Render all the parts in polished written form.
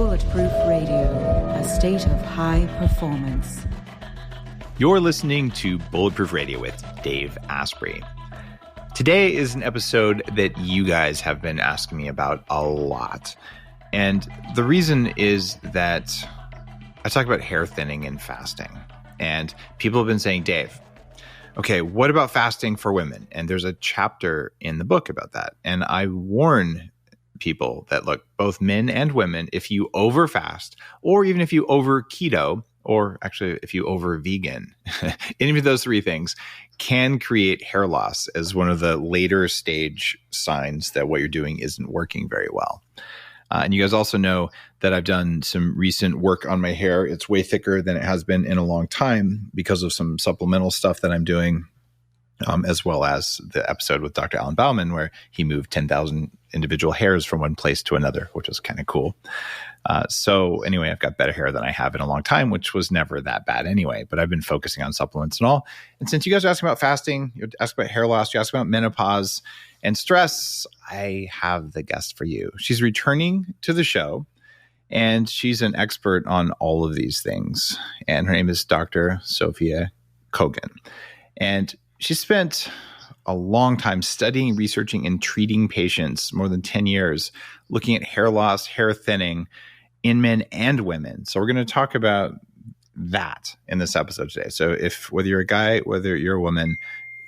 Bulletproof Radio, a state of high performance. You're listening to Bulletproof Radio with Dave Asprey. Today is an episode that you guys have been asking me about a lot. And the reason is that I talk about hair thinning and fasting. And people have been saying, Dave, okay, what about fasting for women? And there's a chapter in the book about that. And I warn people that, look, both men and women, if you over fast, or even if you over keto, or actually if you over vegan, any of those three things can create hair loss as one of the later stage signs that what you're doing isn't working very well. And you guys also know that I've done some recent work on my hair. It's way thicker than it has been in a long time because of some supplemental stuff that I'm doing, as well as the episode with Dr. Alan Bauman, where he moved 10,000 individual hairs from one place to another, which was kind of cool. So anyway, I've got better hair than I have in a long time, which was never that bad anyway, but I've been focusing on supplements and all. And since you guys are asking about fasting, you ask about hair loss, you ask about menopause and stress, I have the guest for you. She's returning to the show, and she's an expert on all of these things. And her name is Dr. Sophia Kogan. And she spent a long time studying, researching, and treating patients, more than 10 years, looking at hair loss, hair thinning in men and women. So we're going to talk about that in this episode today. So whether you're a guy, whether you're a woman,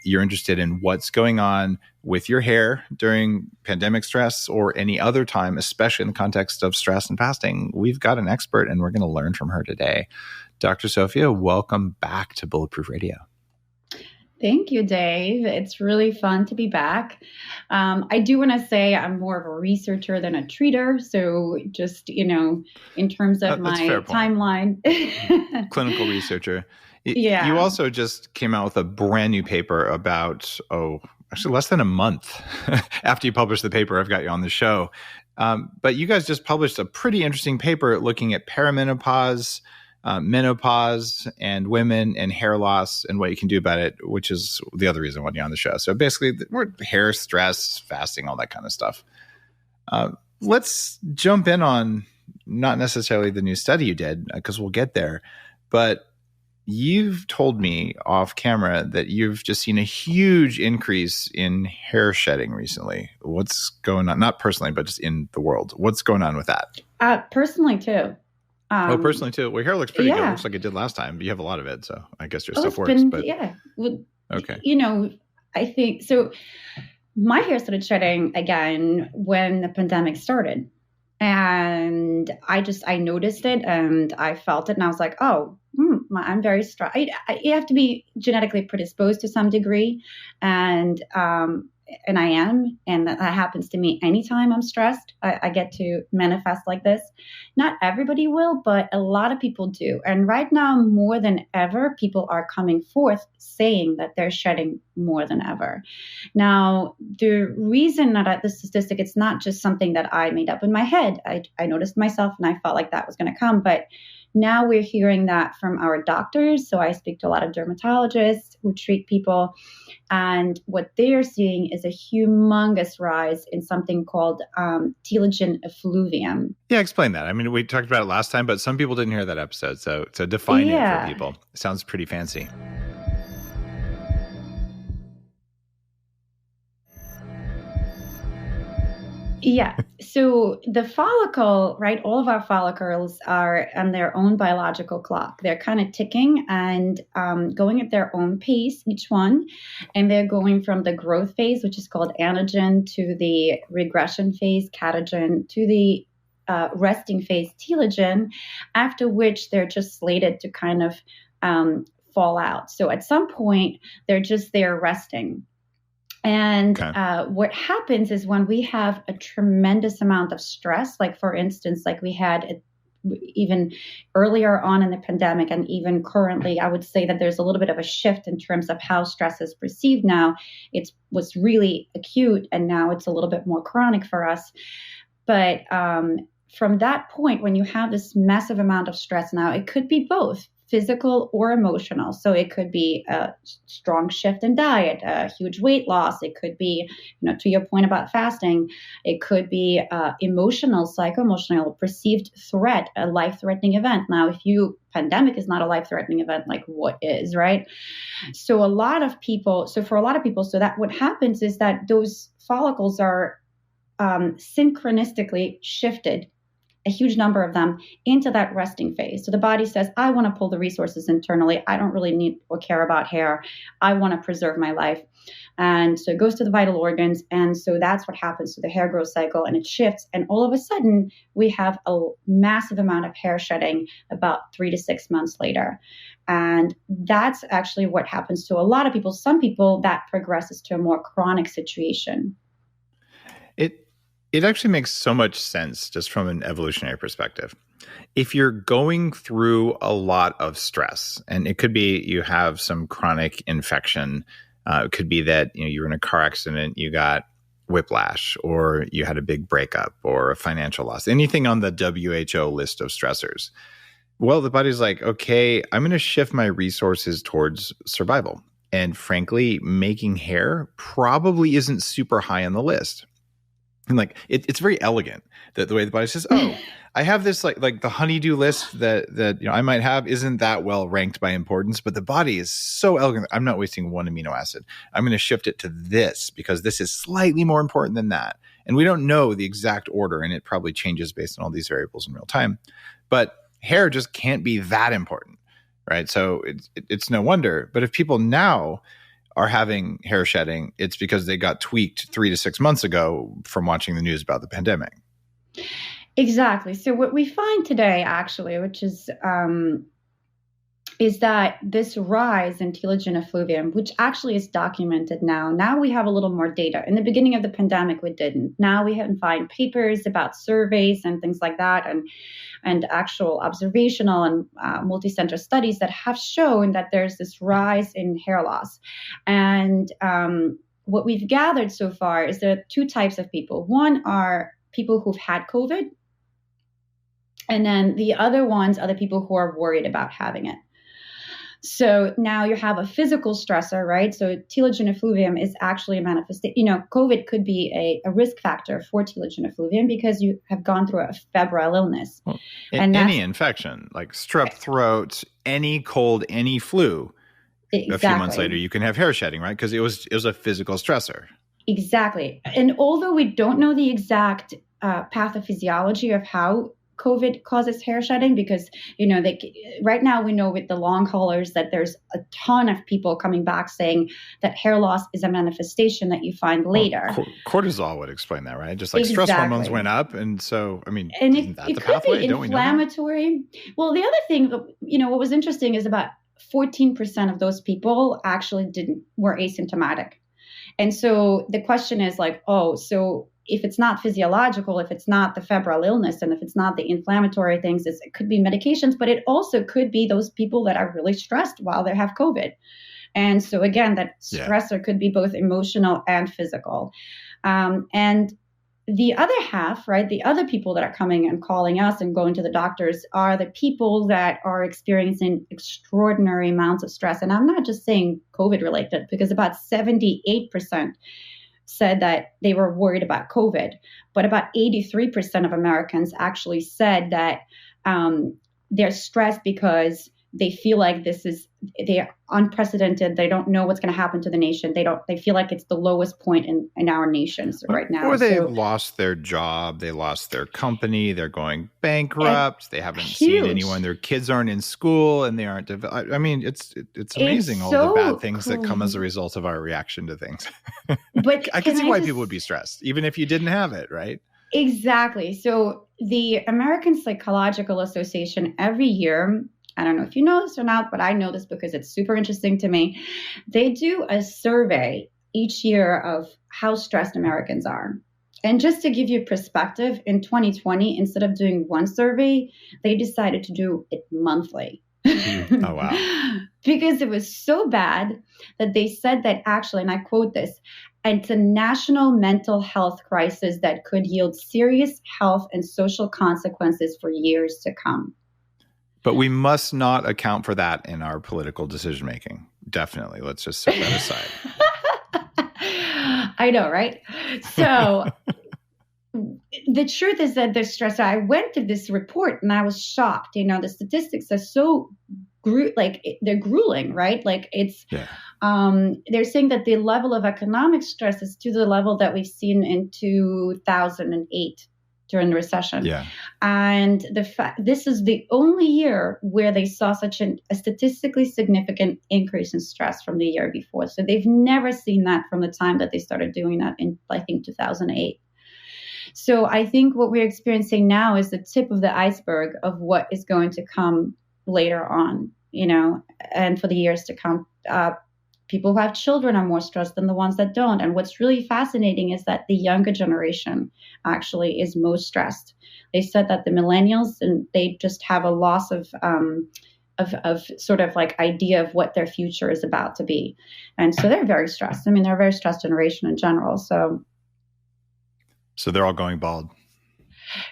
you're interested in what's going on with your hair during pandemic stress or any other time, especially in the context of stress and fasting, we've got an expert and we're going to learn from her today. Dr. Sophia, welcome back to Bulletproof Radio. Thank you, Dave. It's really fun to be back. I do want to say I'm more of a researcher than a treater. So just, in terms of my timeline. Clinical researcher. Yeah. You also just came out with a brand new paper about, actually less than a month after you published the paper, I've got you on the show. But you guys just published a pretty interesting paper looking at perimenopause, menopause, and women and hair loss and what you can do about it, which is the other reason why you're on the show. So basically, we're hair, stress, fasting, all that kind of stuff. Let's jump in on not necessarily the new study you did, because we'll get there, but you've told me off camera that you've just seen a huge increase in hair shedding recently. What's going on? Not personally, but just in the world. What's going on with that? Personally, too. Personally too. Well, your hair looks pretty good. It looks like it did last time, but you have a lot of it, so I guess your stuff works. Okay. I think so. My hair started shedding again when the pandemic started, and I noticed it and I felt it, and I was like, I'm very stressed. You have to be genetically predisposed to some degree, and I am, and that happens to me anytime I'm stressed. I get to manifest like this. Not everybody will, but a lot of people do. And right now, more than ever, people are coming forth saying that they're shedding more than ever. Now, the reason that this statistic, it's not just something that I made up in my head. I noticed myself and I felt like that was going to come, but now we're hearing that from our doctors. So I speak to a lot of dermatologists who treat people. And what they're seeing is a humongous rise in something called telogen effluvium. Yeah, explain that. I mean, we talked about it last time, but some people didn't hear that episode. So define it for people. It sounds pretty fancy. Yeah. So the follicle, right? All of our follicles are on their own biological clock. They're kind of ticking and going at their own pace, each one. And they're going from the growth phase, which is called anagen, to the regression phase, catagen, to the resting phase, telogen, after which they're just slated to kind of fall out. So at some point, they're just there resting. And what happens is when we have a tremendous amount of stress, like for instance, like we had even earlier on in the pandemic and even currently, I would say that there's a little bit of a shift in terms of how stress is perceived now. It was really acute and now it's a little bit more chronic for us. But from that point, when you have this massive amount of stress now, it could be both physical or emotional. So it could be a strong shift in diet, a huge weight loss. It could be, to your point about fasting, it could be emotional, psycho-emotional, perceived threat, a life-threatening event. Now, pandemic is not a life-threatening event, like what is, right? So for a lot of people, that what happens is that those follicles are synchronistically shifted, a huge number of them, into that resting phase. So the body says, I want to pull the resources internally. I don't really need or care about hair. I want to preserve my life. And so it goes to the vital organs. And so that's what happens to the hair growth cycle, and it shifts. And all of a sudden, we have a massive amount of hair shedding about 3 to 6 months later. And that's actually what happens to a lot of people. Some people, that progresses to a more chronic situation. It actually makes so much sense just from an evolutionary perspective. If you're going through a lot of stress, and it could be you have some chronic infection, it could be that you were in a car accident, you got whiplash, or you had a big breakup or a financial loss, anything on the WHO list of stressors. Well, the body's like, okay, I'm going to shift my resources towards survival. And frankly, making hair probably isn't super high on the list. And it's very elegant that the way the body says, oh, I have this like the honeydew list that I might have isn't that well ranked by importance, but the body is so elegant. I'm not wasting one amino acid. I'm going to shift it to this because this is slightly more important than that. And we don't know the exact order, and it probably changes based on all these variables in real time. But hair just can't be that important, right? So it's no wonder. But if people now are having hair shedding, it's because they got tweaked 3 to 6 months ago from watching the news about the pandemic. Exactly. So what we find today, actually, which is that this rise in telogen effluvium, which actually is documented now we have a little more data. In the beginning of the pandemic, we didn't. Now we can find papers about surveys and things like that, and actual observational and multi-center studies that have shown that there's this rise in hair loss. And what we've gathered so far is there are 2 types of people. One are people who've had COVID, and then the other ones are the people who are worried about having it. So now you have a physical stressor, right? So telogen effluvium is actually a manifestation. COVID could be a risk factor for telogen effluvium because you have gone through a febrile illness. Well, and any infection, like strep throat, any cold, any flu, exactly. A few months later, you can have hair shedding, right? Because it was a physical stressor. Exactly. And although we don't know the exact pathophysiology of how COVID causes hair shedding, because, right now we know with the long haulers that there's a ton of people coming back saying that hair loss is a manifestation that you find later. Well, cortisol would explain that, right? Just like stress hormones went up. And so, and isn't that the pathway? Don't we know inflammatory? Well, the other thing, what was interesting is about 14% of those people actually were asymptomatic. And so the question is so if it's not physiological, if it's not the febrile illness, and if it's not the inflammatory things, it could be medications, but it also could be those people that are really stressed while they have COVID. And so again, that stressor could be both emotional and physical. And the other half, right, the other people that are coming and calling us and going to the doctors are the people that are experiencing extraordinary amounts of stress. And I'm not just saying COVID related, because about 78% said that they were worried about COVID, but about 83% of Americans actually said that they're stressed because they feel like they're unprecedented. They don't know what's going to happen to the nation. They feel like it's the lowest point in our nation right now. Or they lost their job. They lost their company. They're going bankrupt. They haven't seen anyone. Their kids aren't in school and they aren't. It's amazing all the bad things that come as a result of our reaction to things. But I can see why people would be stressed, even if you didn't have it, right? Exactly. So the American Psychological Association every year, I don't know if you know this or not, but I know this because it's super interesting to me. They do a survey each year of how stressed Americans are. And just to give you perspective, in 2020, instead of doing one survey, they decided to do it monthly. Oh, wow. Because it was so bad that they said that actually, and I quote this, it's a national mental health crisis that could yield serious health and social consequences for years to come. But we must not account for that in our political decision making. Definitely. Let's just set that aside. I know, right? So the truth is that there's stress. I went to this report and I was shocked. The statistics are so they're grueling, right? Like they're saying that the level of economic stress is to the level that we've seen in 2008 during the recession. Yeah. And this is the only year where they saw such a statistically significant increase in stress from the year before. So they've never seen that from the time that they started doing that in, I think, 2008. So I think what we're experiencing now is the tip of the iceberg of what is going to come later on, and for the years to come. People who have children are more stressed than the ones that don't. And what's really fascinating is that the younger generation actually is most stressed. They said that the millennials, and they just have a loss of sort of like idea of what their future is about to be. And so they're very stressed. I mean, they're a very stressed generation in general. So they're all going bald.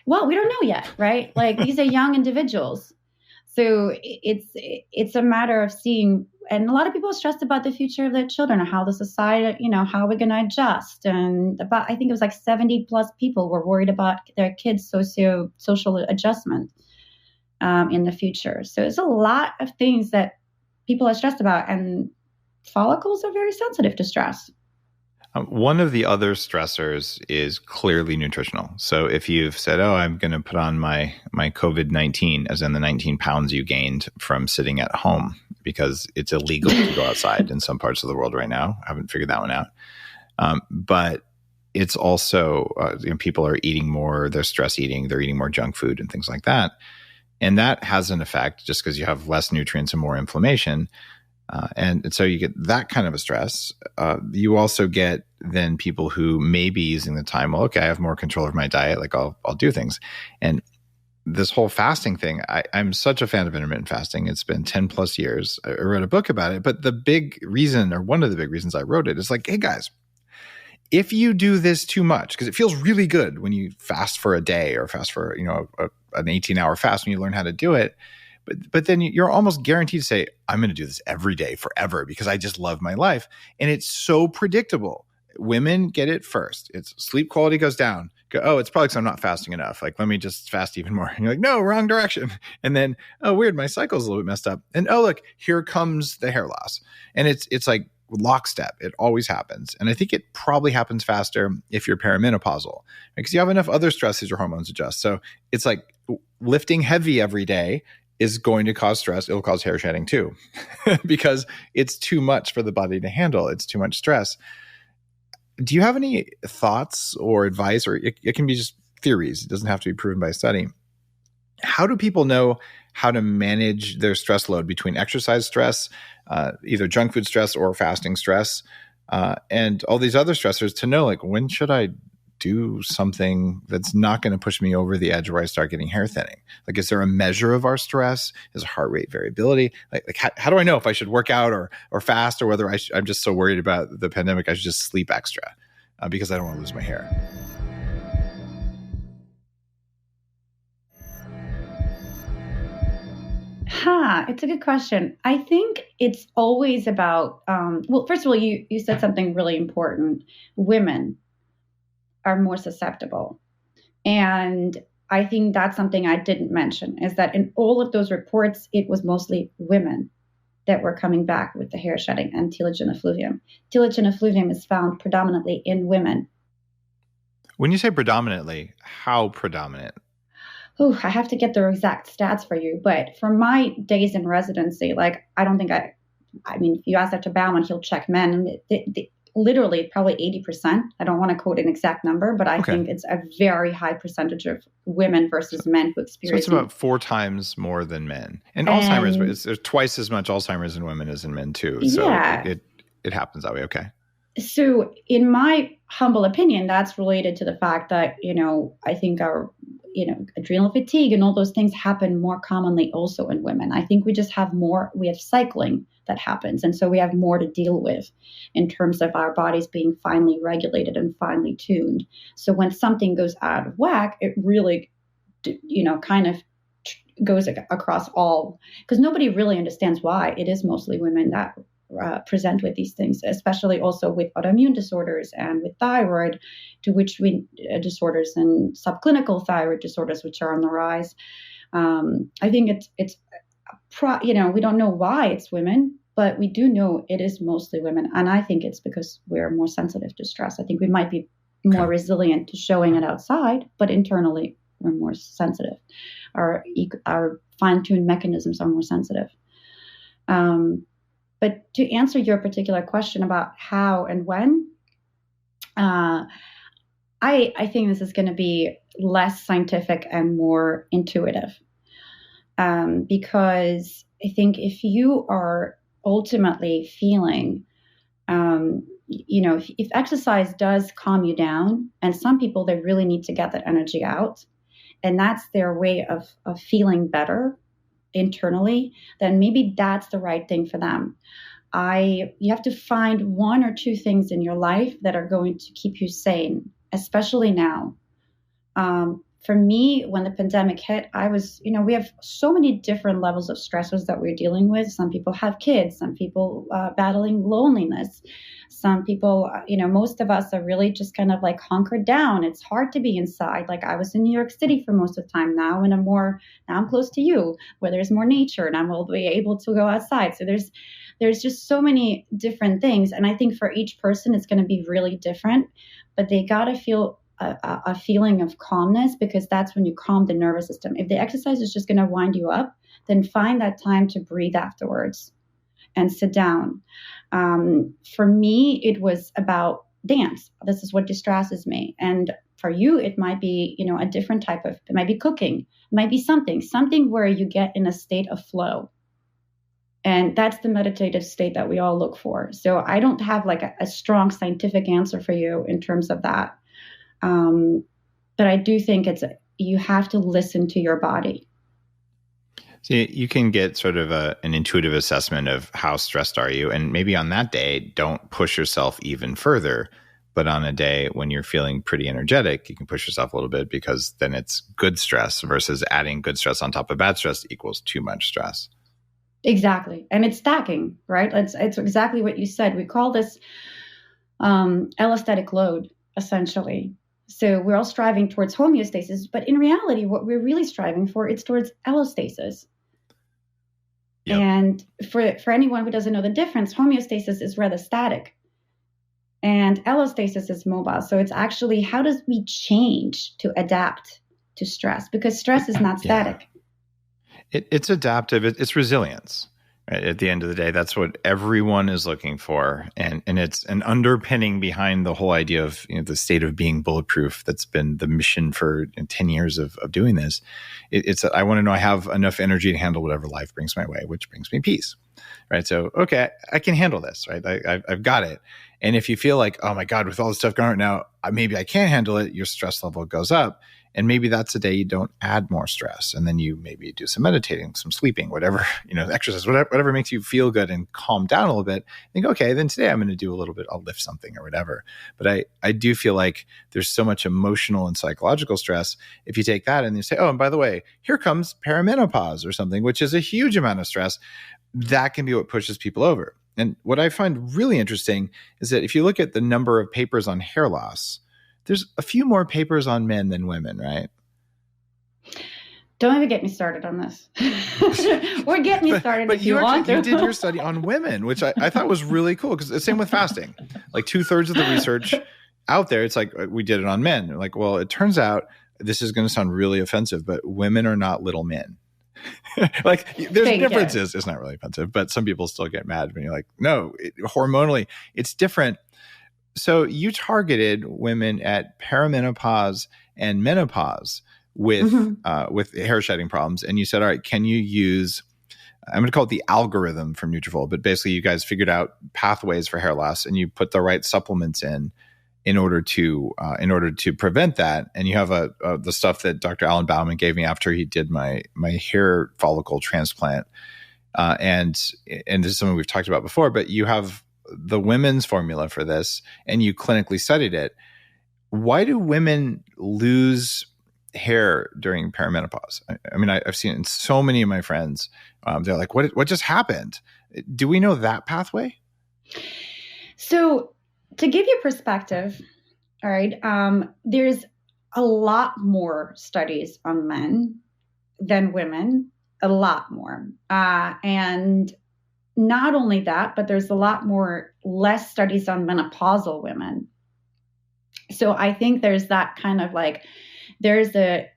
Well, we don't know yet, right? Like these are young individuals. So it's a matter of seeing, and a lot of people are stressed about the future of their children, or how the society, how we're going to adjust. And I think it was like 70 plus people were worried about their kids' social adjustment in the future. So it's a lot of things that people are stressed about, and follicles are very sensitive to stress. One of the other stressors is clearly nutritional. So if you've said, I'm going to put on my COVID-19, as in the 19 pounds you gained from sitting at home, because it's illegal to go outside in some parts of the world right now. I haven't figured that one out. But it's also, people are eating more, they're stress eating, they're eating more junk food and things like that. And that has an effect just because you have less nutrients and more inflammation. And so you get that kind of a stress. You also get then people who may be using the time, I have more control over my diet, like I'll do things. And this whole fasting thing, I'm such a fan of intermittent fasting. It's been 10 plus years. I wrote a book about it, but the big reason, or one of the big reasons I wrote it, is like, hey guys, if you do this too much, because it feels really good when you fast for a day or fast for, an 18-hour fast, when you learn how to do it. But then you're almost guaranteed to say, I'm going to do this every day forever because I just love my life. And it's so predictable. Women get it first. It's sleep quality goes down. It's probably because I'm not fasting enough. Like, let me just fast even more. And you're like, no, wrong direction. And then, weird, my cycle's a little bit messed up. And look, here comes the hair loss. And it's like lockstep. It always happens. And I think it probably happens faster if you're perimenopausal, because you have enough other stresses your hormones adjust. So it's like lifting heavy every day is going to cause stress. It'll cause hair shedding too, because it's too much for the body to handle. It's too much stress. Do you have any thoughts or advice, or it can be just theories, it doesn't have to be proven by study? How do people know how to manage their stress load between exercise stress, either junk food stress or fasting stress, and all these other stressors, to know, like, when should I do something that's not going to push me over the edge where I start getting hair thinning? Like, is there a measure of our stress? Is heart rate variability? Like how do I know if I should work out or fast, or whether I'm just so worried about the pandemic, I should just sleep extra because I don't want to lose my hair? It's a good question. I think it's always about, first of all, you said something really important. Women are more susceptible. And I think that's something I didn't mention, is that in all of those reports, it was mostly women that were coming back with the hair shedding and telogen effluvium. Telogen effluvium is found predominantly in women. When you say predominantly, how predominant? I have to get the exact stats for you, but from my days in residency, like, I don't think I mean, if you ask Dr. Bauman, he'll check men, and literally probably 80%. I don't want to quote an exact number, but I think it's a very high percentage of women versus men who experience. So it's about 4 times more than men. And Alzheimer's, there's twice as much Alzheimer's in women as in men too. So it happens that way. Okay. So in my humble opinion, that's related to the fact that, I think our, adrenal fatigue and all those things happen more commonly also in women. I think we just have we have cycling that happens. And so we have more to deal with in terms of our bodies being finely regulated and finely tuned. So when something goes out of whack, it really, kind of goes across all, because nobody really understands why it is mostly women that present with these things, especially also with autoimmune disorders and with thyroid, to which we disorders and subclinical thyroid disorders, which are on the rise. I think we don't know why it's women, but we do know it is mostly women. And I think it's because we're more sensitive to stress. I think we might be more resilient to showing it outside, but internally we're more sensitive. Our fine-tuned mechanisms are more sensitive. But to answer your particular question about how and when, I think this is going to be less scientific and more intuitive. Because I think if you are ultimately feeling, if exercise does calm you down, and some people, they really need to get that energy out, and that's their way of feeling better internally, then maybe that's the right thing for them. You have to find one or two things in your life that are going to keep you sane, especially now. For me, when the pandemic hit, we have so many different levels of stressors that we're dealing with. Some people have kids, some people battling loneliness. Some people, most of us are really just kind of like hunkered down. It's hard to be inside. Like I was in New York City for most of the time now, and now I'm close to you, where there's more nature and I'm able to go outside. So there's just so many different things. And I think for each person, it's going to be really different, but they got to feel a feeling of calmness, because that's when you calm the nervous system. If the exercise is just going to wind you up, then find that time to breathe afterwards and sit down. For me, it was about dance. This is what distresses me. And for you, it might be, a different it might be cooking, it might be something where you get in a state of flow. And that's the meditative state that we all look for. So I don't have like a strong scientific answer for you in terms of that. But I do think you have to listen to your body. So you can get sort of an intuitive assessment of how stressed are you. And maybe on that day, don't push yourself even further. But on a day when you're feeling pretty energetic, you can push yourself a little bit, because then it's good stress versus adding good stress on top of bad stress equals too much stress. Exactly. And it's stacking, right? It's exactly what you said. We call this allostatic load, essentially. So we're all striving towards homeostasis, but in reality, what we're really striving for, it's towards allostasis. Yep. And for anyone who doesn't know the difference, homeostasis is rather static, and allostasis is mobile. So it's actually, how does we change to adapt to stress? Because stress is not static. It's adaptive. It's resilience. Right? At the end of the day, that's what everyone is looking for, and it's an underpinning behind the whole idea of the state of being bulletproof. That's been the mission for 10 years of doing this. It's I want to know I have enough energy to handle whatever life brings my way, which brings me peace. Right? So okay, I can handle this. Right? I've got it. And if you feel like, oh my God, with all this stuff going on now, maybe I can't handle it, your stress level goes up. And maybe that's a day you don't add more stress. And then you maybe do some meditating, some sleeping, whatever, exercise, whatever makes you feel good and calm down a little bit. Think, okay, then today I'm going to do a little bit, I'll lift something or whatever. But I do feel like there's so much emotional and psychological stress. If you take that and you say, oh, and by the way, here comes perimenopause or something, which is a huge amount of stress, that can be what pushes people over. And what I find really interesting is that if you look at the number of papers on hair loss, there's a few more papers on men than women, right? Don't even get me started on this. Or get me started but if you want to. You did your study on women, which I thought was really cool, because it's the same with fasting. Like 2/3 of the research out there, it's like we did it on men. Like, well, it turns out, this is going to sound really offensive, but women are not little men. Like there's differences. It's not really offensive, but some people still get mad when you're like, no, hormonally, it's different. So you targeted women at perimenopause and menopause with hair shedding problems. And you said, all right, can you use, I'm going to call it the algorithm from Nutrafol, but basically you guys figured out pathways for hair loss, and you put the right supplements in order to prevent that. And you have the stuff that Dr. Alan Bauman gave me after he did my hair follicle transplant. And this is something we've talked about before, but you have the women's formula for this, and you clinically studied it. Why do women lose hair during perimenopause. I mean, I've seen it in so many of my friends. They're like, what just happened? Do we know that pathway? So to give you perspective, all right, there's a lot more studies on men than women, a lot more. And not only that, but there's a lot more less studies on menopausal women. So I think there's that kind of like, there's the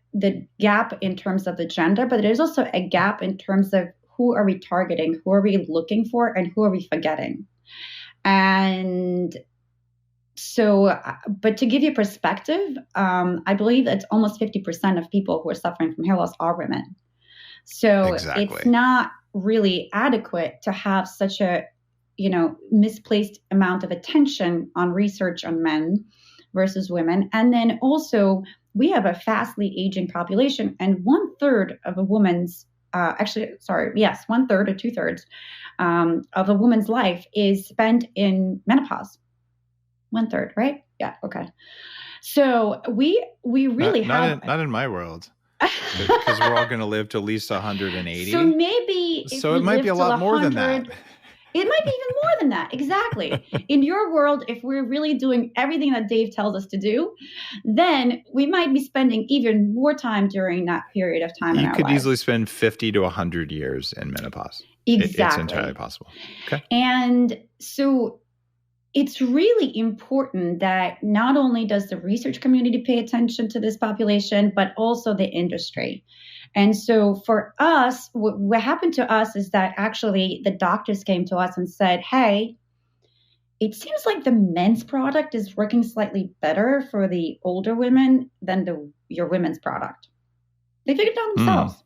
gap in terms of the gender, but there's also a gap in terms of who are we targeting, who are we looking for, and who are we forgetting. And so, but to give you perspective, I believe it's almost 50% of people who are suffering from hair loss are women. So Exactly. It's not really adequate to have such a, misplaced amount of attention on research on men versus women. And then also we have a fastly aging population, and 1/3 of a woman's, 1/3 or 2/3 of a woman's life is spent in menopause. 1/3, right? Yeah. Okay. So we really not in my world, because we're all going to live to at least 180. So maybe it might be a lot more than that. It might be even more than that. Exactly. In your world, if we're really doing everything that Dave tells us to do, then we might be spending even more time during that period of time. You could easily spend 50 to 100 years in menopause. Exactly. It's entirely possible. Okay. And so it's really important that not only does the research community pay attention to this population, but also the industry. And so for us, what happened to us is that actually the doctors came to us and said, hey, it seems like the men's product is working slightly better for the older women than your women's product. They figured it out themselves.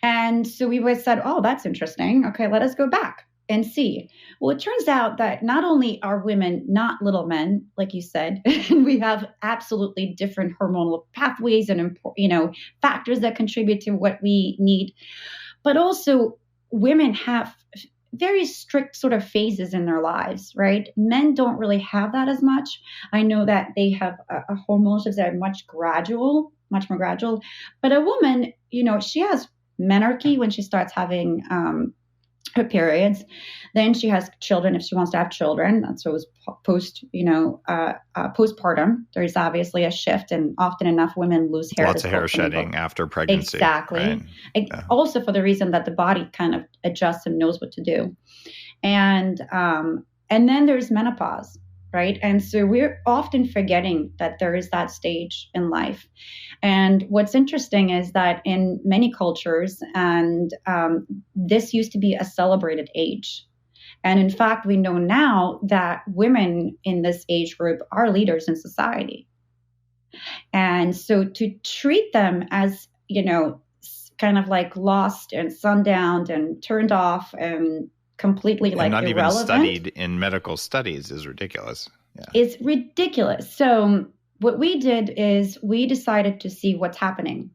And so we said, oh, that's interesting. Okay, let us go back and see. Well, it turns out that not only are women not little men, like you said, we have absolutely different hormonal pathways and, factors that contribute to what we need, but also women have very strict sort of phases in their lives, right? Men don't really have that as much. I know that they have a hormonal shifts that are much more gradual, but a woman, she has menarche when she starts having her periods. Then she has children if she wants to have children. That's always postpartum. There's obviously a shift, and often enough women lose hair. Lots of hair shedding after pregnancy. Exactly. Right? Also for the reason that the body kind of adjusts and knows what to do. And then there's menopause, right? And so we're often forgetting that there is that stage in life. And what's interesting is that in many cultures, and this used to be a celebrated age. And in fact, we know now that women in this age group are leaders in society. And so to treat them as, kind of like lost and sundowned and turned off and completely like not irrelevant, even studied in medical studies is ridiculous. Yeah. It's ridiculous. So what we did is we decided to see what's happening.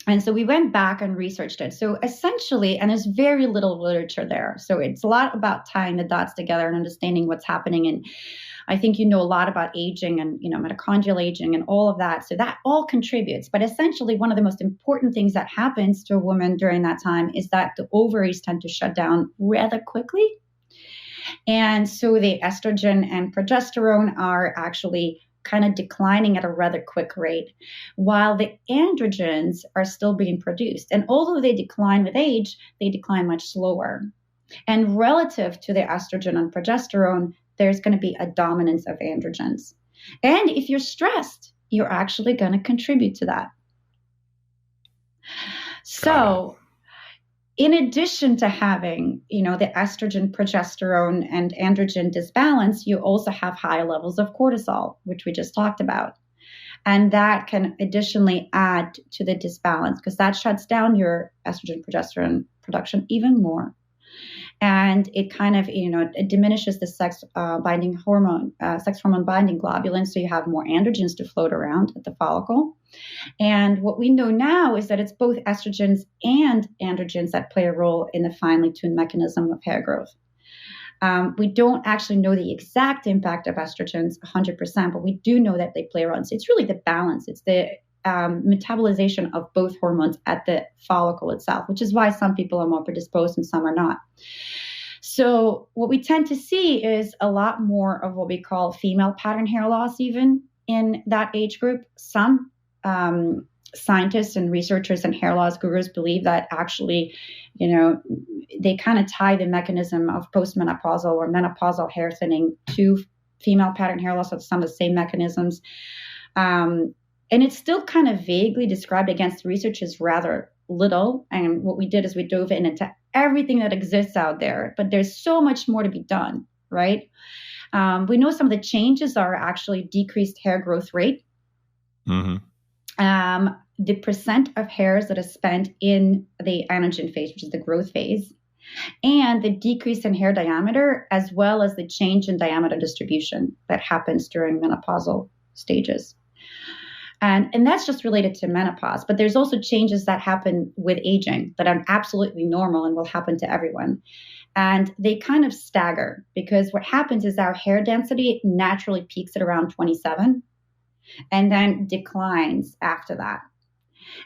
And so we went back and researched it. So essentially, and there's very little literature there. So it's a lot about tying the dots together and understanding what's happening. And I think a lot about aging and, mitochondrial aging and all of that. So that all contributes. But essentially, one of the most important things that happens to a woman during that time is that the ovaries tend to shut down rather quickly. And so the estrogen and progesterone are actually kind of declining at a rather quick rate, while the androgens are still being produced. And although they decline with age, they decline much slower. And relative to the estrogen and progesterone, there's going to be a dominance of androgens. And if you're stressed, you're actually going to contribute to that. So in addition to having, the estrogen, progesterone, and androgen disbalance, you also have high levels of cortisol, which we just talked about. And that can additionally add to the disbalance because that shuts down your estrogen, progesterone production even more. And it kind of, it diminishes the sex hormone binding globulin. So you have more androgens to float around at the follicle. And what we know now is that it's both estrogens and androgens that play a role in the finely tuned mechanism of hair growth. We don't actually know the exact impact of estrogens 100%, but we do know that they play a role. So it's really the balance. It's the metabolization of both hormones at the follicle itself, which is why some people are more predisposed and some are not. So what we tend to see is a lot more of what we call female pattern hair loss, even in that age group. Some scientists and researchers and hair loss gurus believe that actually, they kind of tie the mechanism of postmenopausal or menopausal hair thinning to female pattern hair loss of some of the same mechanisms. And it's still kind of vaguely described. Against the research is rather little. And what we did is we dove into everything that exists out there, but there's so much more to be done, right? We know some of the changes are actually decreased hair growth rate. Mm-hmm. The percent of hairs that is spent in the anagen phase, which is the growth phase, and the decrease in hair diameter, as well as the change in diameter distribution that happens during menopausal stages. And that's just related to menopause. But there's also changes that happen with aging that are absolutely normal and will happen to everyone. And they kind of stagger, because what happens is our hair density naturally peaks at around 27 and then declines after that.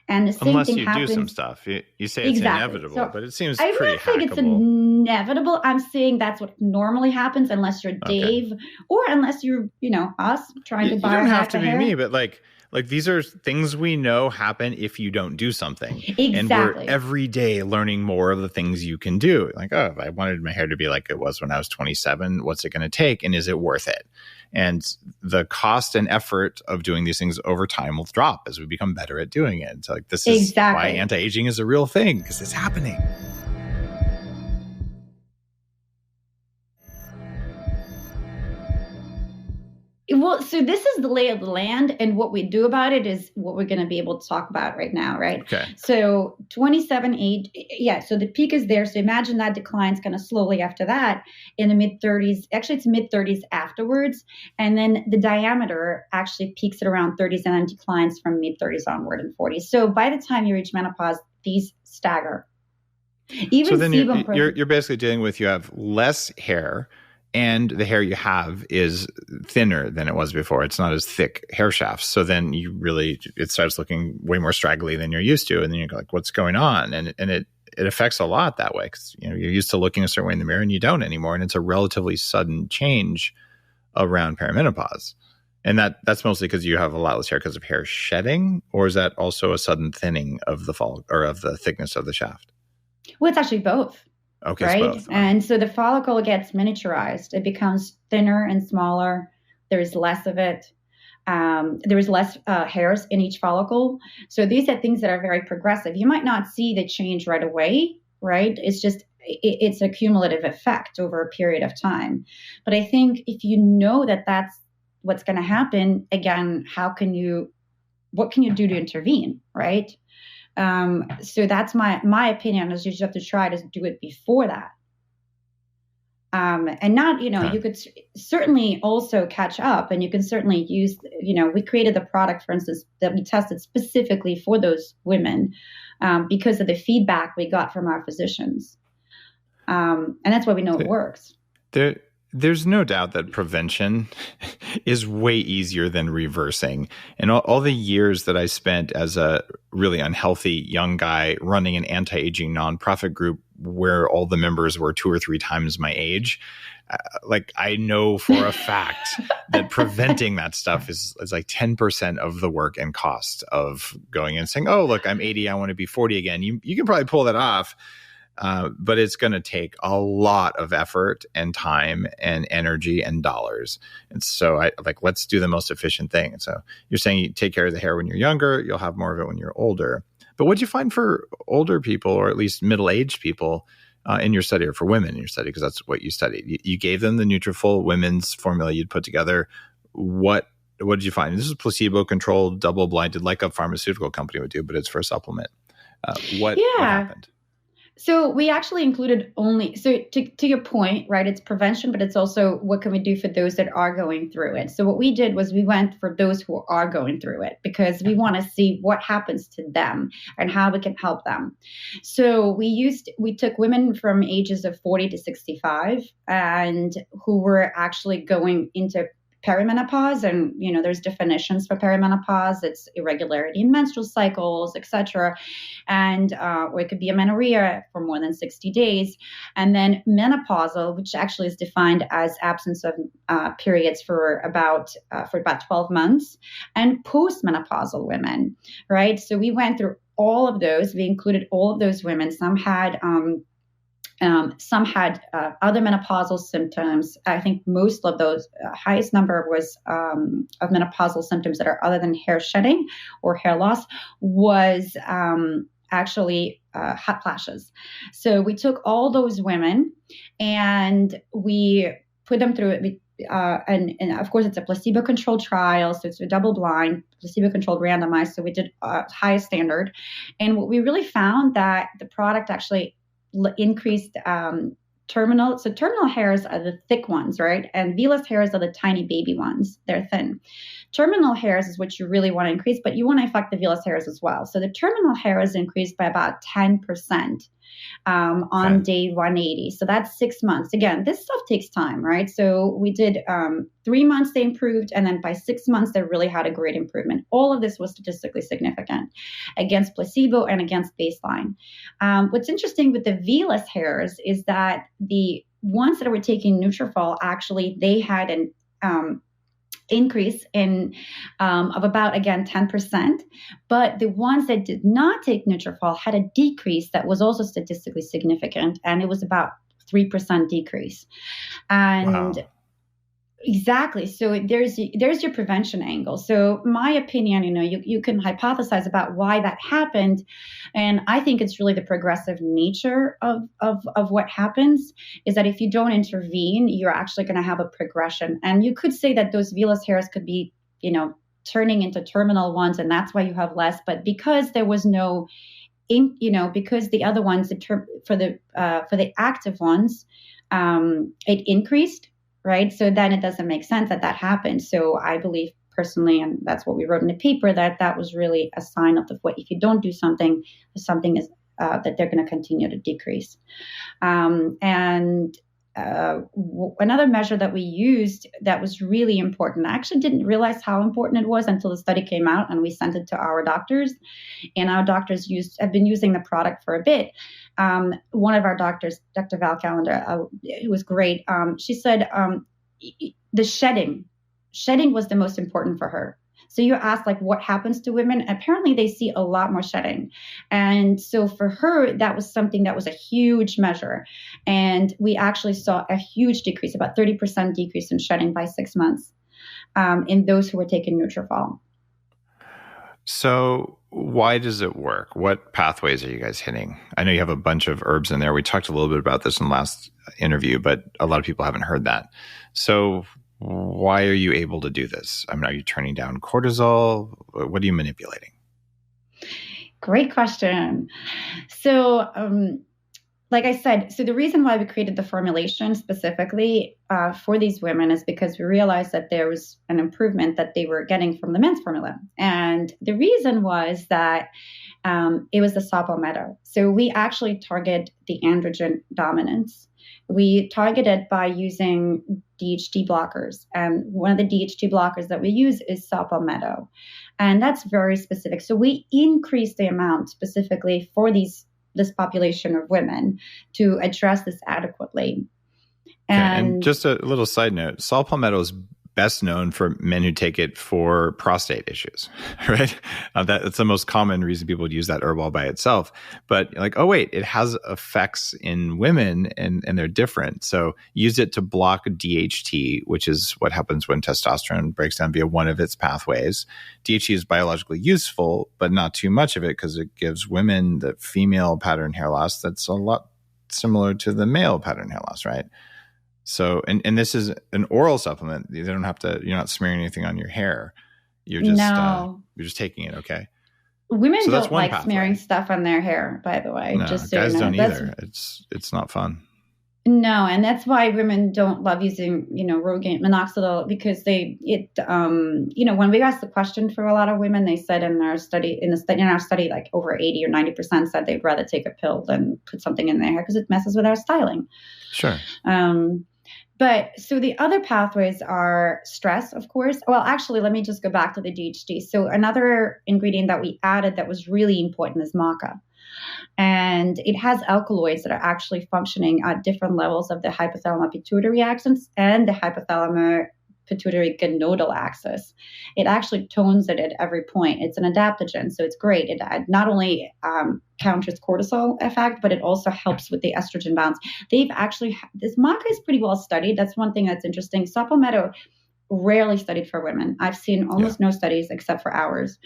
And the same Unless thing you happens. do some stuff. You say it's inevitable, but it seems pretty hackable. I'm not saying it's inevitable. I'm saying that's what normally happens, unless you're Dave, or unless you're, us trying to buy. You don't have to be me, but like these are things we know happen if you don't do something. Exactly. And we're every day learning more of the things you can do. Like, oh, if I wanted my hair to be like it was when I was 27, what's it going to take? And is it worth it? And the cost and effort of doing these things over time will drop as we become better at doing it. So like, this is why anti-aging is a real thing, because it's happening. Well, so this is the lay of the land, and what we do about it is what we're going to be able to talk about right now, right? Okay. So 27 age, so the peak is there. So imagine that decline's going to slowly after that in the mid-30s. Actually, it's mid-30s afterwards. And then the diameter actually peaks at around 30s and then declines from mid-30s onward and 40s. So by the time you reach menopause, these stagger. Even so then you're basically dealing with, you have less hair, and the hair you have is thinner than it was before. It's not as thick hair shafts. So then it starts looking way more straggly than you're used to. And then you're like, what's going on? And it affects a lot that way, because you're used to looking a certain way in the mirror and you don't anymore. And it's a relatively sudden change around perimenopause. And that's mostly because you have a lot less hair because of hair shedding, or is that also a sudden thinning of the follicle or of the thickness of the shaft? Well, it's actually both. Okay, right? Both. And so the follicle gets miniaturized. It becomes thinner and smaller. There's less of it. There's less hairs in each follicle. So these are things that are very progressive. You might not see the change right away, right? It's just, it's a cumulative effect over a period of time. But I think if you know that that's what's going to happen, again, what can you do to intervene, right? So that's my opinion, is you just have to try to do it before that. And not, you could certainly also catch up, and you can certainly use, we created the product, for instance, that we tested specifically for those women, because of the feedback we got from our physicians. And that's why we know it works. There's no doubt that prevention is way easier than reversing. And all the years that I spent as a really unhealthy young guy running an anti-aging nonprofit group where all the members were 2 or 3 times my age, I know for a fact that preventing that stuff is like 10% of the work and cost of going in and saying, oh, look, I'm 80, I want to be 40 again. You can probably pull that off. But it's going to take a lot of effort and time and energy and dollars. And so let's do the most efficient thing. And so you're saying you take care of the hair when you're younger, you'll have more of it when you're older. But what did you find for older people, or at least middle-aged people in your study, or for women in your study? Because that's what you studied. You gave them the Nutrafol women's formula you'd put together. What did you find? This is placebo-controlled, double-blinded, like a pharmaceutical company would do, but it's for a supplement. What happened? So we actually included to your point, right? It's prevention, but it's also what can we do for those that are going through it. So what we did was we went for those who are going through it, because we want to see what happens to them and how we can help them. So we took women from ages of 40 to 65 and who were actually going into perimenopause, and there's definitions for perimenopause. It's irregularity in menstrual cycles, etc., and or it could be amenorrhea for more than 60 days, and then menopausal, which actually is defined as absence of periods for about 12 months, and postmenopausal women, right? So we went through all of those. We included all of those women. Some had other menopausal symptoms. I think most of those, highest number was of menopausal symptoms that are other than hair shedding or hair loss was actually hot flashes. So we took all those women and we put them through it. And of course, it's a placebo-controlled trial, so it's a double-blind, placebo-controlled, randomized. So we did highest standard, and what we really found that the product actually increased terminal. So terminal hairs are the thick ones, right? And vellus hairs are the tiny baby ones. They're thin. Terminal hairs is what you really want to increase, but you want to affect the vellus hairs as well. So the terminal hairs increased by about 10%. On day 180. So that's 6 months. Again, this stuff takes time, right? So we did 3 months, they improved. And then by 6 months, they really had a great improvement. All of this was statistically significant against placebo and against baseline. What's interesting with the vellus hairs is that the ones that were taking Nutrafol, actually, they had an increase of about, again, 10%. But the ones that did not take Nutrafol had a decrease that was also statistically significant. And it was about 3% decrease. And wow. Exactly. So there's your prevention angle. So my opinion, you can hypothesize about why that happened. And I think it's really the progressive nature of what happens is that if you don't intervene, you're actually going to have a progression. And you could say that those vellus hairs could be, turning into terminal ones, and that's why you have less. But because there was no, because the other ones, for the active ones, it increased. Right. So then it doesn't make sense that happened. So I believe personally, and that's what we wrote in the paper, that was really a sign of what if you don't do something, something is that they're going to continue to decrease. Another measure that we used that was really important, I actually didn't realize how important it was until the study came out and we sent it to our doctors. And our doctors have been using the product for a bit. One of our doctors, Dr. Val Callender, who was great, she said the shedding was the most important for her. So you asked what happens to women. Apparently they see a lot more shedding. And so for her, that was something that was a huge measure. And we actually saw a huge decrease, about 30% decrease in shedding by 6 months in those who were taking Nutrafol. So why does it work? What pathways are you guys hitting? I know you have a bunch of herbs in there. We talked a little bit about this in the last interview, but a lot of people haven't heard that. So why are you able to do this? I mean, are you turning down cortisol? What are you manipulating? Great question. So, like I said, so the reason why we created the formulation specifically for these women is because we realized that there was an improvement that they were getting from the men's formula. And the reason was that it was the saw palmetto. So we actually target the androgen dominance. We target it by using DHT blockers. And one of the DHT blockers that we use is saw palmetto. And that's very specific. So we increase the amount specifically for this population of women to address this adequately. And just a little side note, saw palmetto is best known for men who take it for prostate issues, right? That's the most common reason people would use that herb all by itself. But oh wait, it has effects in women and they're different. So use it to block DHT, which is what happens when testosterone breaks down via one of its pathways. DHT is biologically useful, but not too much of it because it gives women the female pattern hair loss that's a lot similar to the male pattern hair loss, right? So, and this is an oral supplement. You don't have to, you're not smearing anything on your hair. You're just taking it. Okay. Women don't like smearing stuff on their hair, by the way. No, just so guys you know. don't either. It's not fun. No, and that's why women don't love using, Rogaine minoxidil because when we asked the question for a lot of women, they said in our study, like over 80 or 90% said they'd rather take a pill than put something in their hair because it messes with our styling. Sure. But so the other pathways are stress, of course. Well, actually, let me just go back to the DHT. So another ingredient that we added that was really important is maca. And it has alkaloids that are actually functioning at different levels of the hypothalamic pituitary axis and the hypothalamic pituitary gonadal axis. It actually tones it at every point. It's an adaptogen, so it's great. It not only counters cortisol effect, but it also helps with the estrogen balance. They've actually, this maca is pretty well studied. That's one thing that's interesting. Sapo meadow, rarely studied for women. I've seen almost no studies except for ours.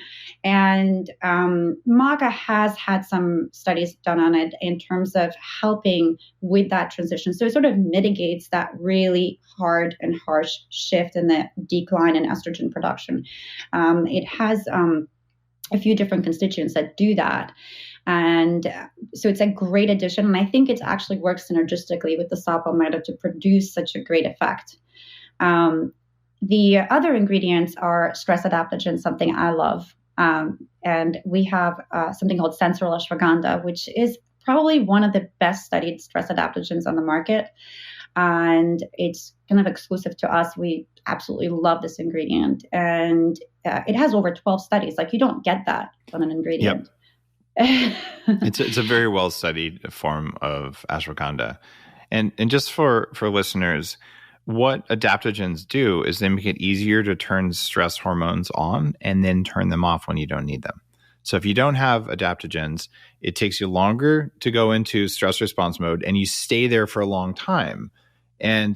And maca has had some studies done on it in terms of helping with that transition. So it sort of mitigates that really hard and harsh shift in the decline in estrogen production. It has a few different constituents that do that. And so it's a great addition. And I think it actually works synergistically with the sapo meadow to produce such a great effect. The other ingredients are stress adaptogens, something I love. And we have something called sensoril ashwagandha, which is probably one of the best studied stress adaptogens on the market. And it's kind of exclusive to us. We absolutely love this ingredient. And it has over 12 studies. Like, you don't get that on an ingredient. Yep. It's a very well studied form of ashwagandha. And just for listeners, what adaptogens do is they make it easier to turn stress hormones on and then turn them off when you don't need them. So if you don't have adaptogens, it takes you longer to go into stress response mode and you stay there for a long time. And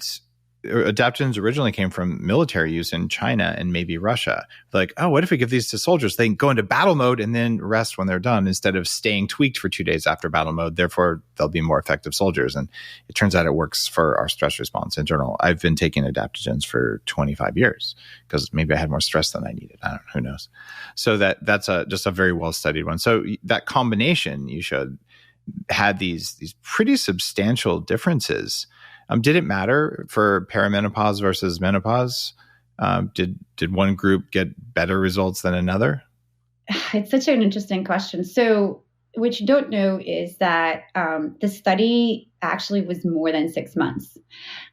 adaptogens originally came from military use in China and maybe Russia. Like, oh, what if we give these to soldiers? They can go into battle mode and then rest when they're done instead of staying tweaked for 2 days after battle mode. Therefore, they'll be more effective soldiers. And it turns out it works for our stress response in general. I've been taking adaptogens for 25 years because maybe I had more stress than I needed. I don't know, who knows? So that's just a very well-studied one. So that combination you showed had these pretty substantial differences. Did it matter for perimenopause versus menopause? Did one group get better results than another? It's such an interesting question. So what you don't know is that the study actually was more than 6 months.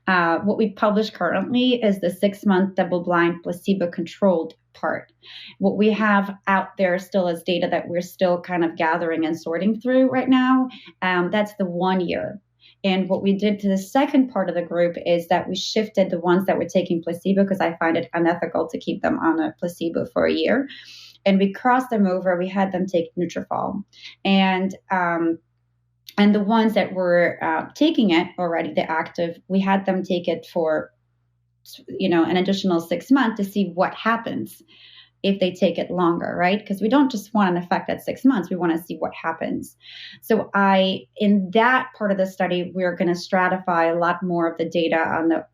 What we publish currently is the 6-month double-blind placebo-controlled part. What we have out there still is data that we're still kind of gathering and sorting through right now. That's the 1 year. And what we did to the second part of the group is that we shifted the ones that were taking placebo, because I find it unethical to keep them on a placebo for a year. And we crossed them over. We had them take Nutrafol. And the ones that were taking it already, the active, we had them take it for, an additional 6 months to see what happens if they take it longer, right? Because we don't just want an effect at 6 months. We want to see what happens. So in that part of the study, we're going to stratify a lot more of the data on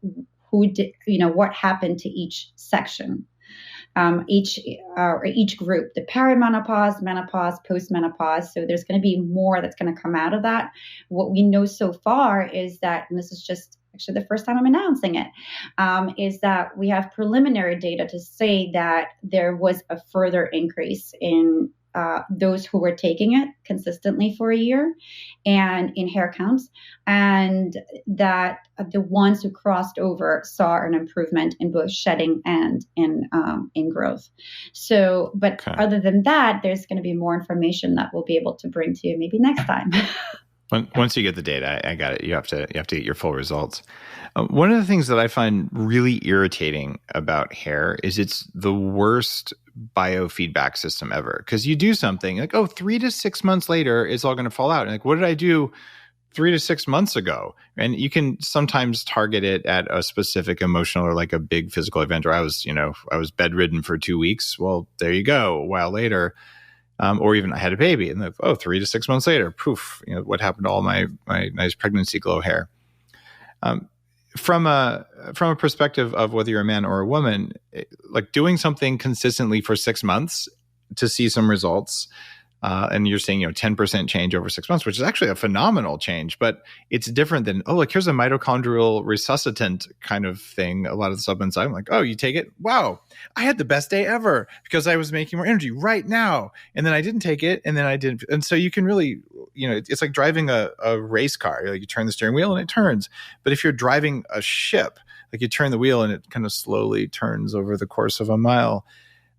what happened to each section, each group, the perimenopause, menopause, postmenopause. So there's going to be more that's going to come out of that. What we know so far is that, and this is just actually the first time I'm announcing it, is that we have preliminary data to say that there was a further increase in those who were taking it consistently for a year and in hair counts, and that the ones who crossed over saw an improvement in both shedding and in growth. So, but other than that, there's going to be more information that we'll be able to bring to you maybe next time. Once you get the data, I got it. You have to get your full results. One of the things that I find really irritating about hair is it's the worst biofeedback system ever. Because you do something like, 3 to 6 months later, it's all going to fall out. And like, what did I do 3 to 6 months ago? And you can sometimes target it at a specific emotional or like a big physical event. Or I was bedridden for 2 weeks. Well, there you go. A while later. Or even I had a baby and 3 to 6 months later, poof, what happened to all my nice pregnancy glow hair? From a perspective of whether you're a man or a woman, like doing something consistently for 6 months to see some results, and you're seeing 10% change over 6 months, which is actually a phenomenal change, but it's different than here's a mitochondrial resuscitant kind of thing. A lot of the supplements, I'm like, you take it, wow, I had the best day ever because I was making more energy right now, and then I didn't take it, and then I didn't, and so you can really it's like driving a race car. Like you turn the steering wheel and it turns. But if you're driving a ship, like you turn the wheel and it kind of slowly turns over the course of a mile.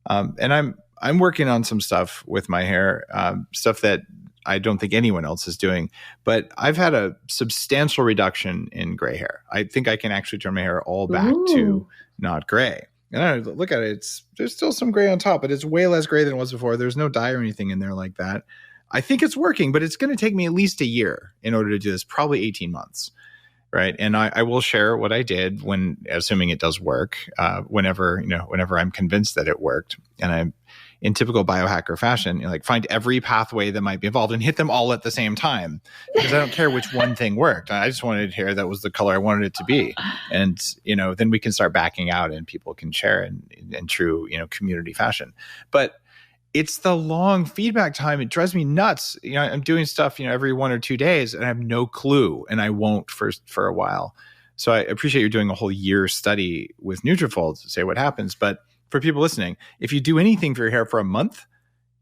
And I'm working on some stuff with my hair, stuff that I don't think anyone else is doing, but I've had a substantial reduction in gray hair. I think I can actually turn my hair all back to not gray. And I look at it, there's still some gray on top, but it's way less gray than it was before. There's no dye or anything in there like that. I think it's working, but it's going to take me at least a year in order to do this, probably 18 months. Right. And I will share what I did assuming it does work, whenever I'm convinced that it worked. And I'm in typical biohacker fashion, like find every pathway that might be involved and hit them all at the same time, because I don't care which one thing worked. I just wanted hair that was the color I wanted it to be. And, then we can start backing out and people can share in true, community fashion. But it's the long feedback time. It drives me nuts. I'm doing stuff, every 1 or 2 days and I have no clue, and I won't for a while. So I appreciate you doing a whole year study with Nutrafol to say what happens. But for people listening, if you do anything for your hair for a month,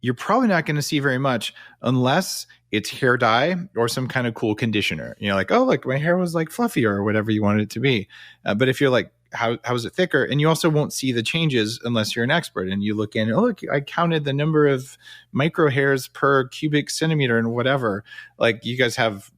you're probably not going to see very much unless it's hair dye or some kind of cool conditioner. Like, oh, like my hair was like fluffy or whatever you wanted it to be. But if you're like, how is it thicker? And you also won't see the changes unless you're an expert and you look in, oh, look, I counted the number of micro hairs per cubic centimeter and whatever. Like you guys have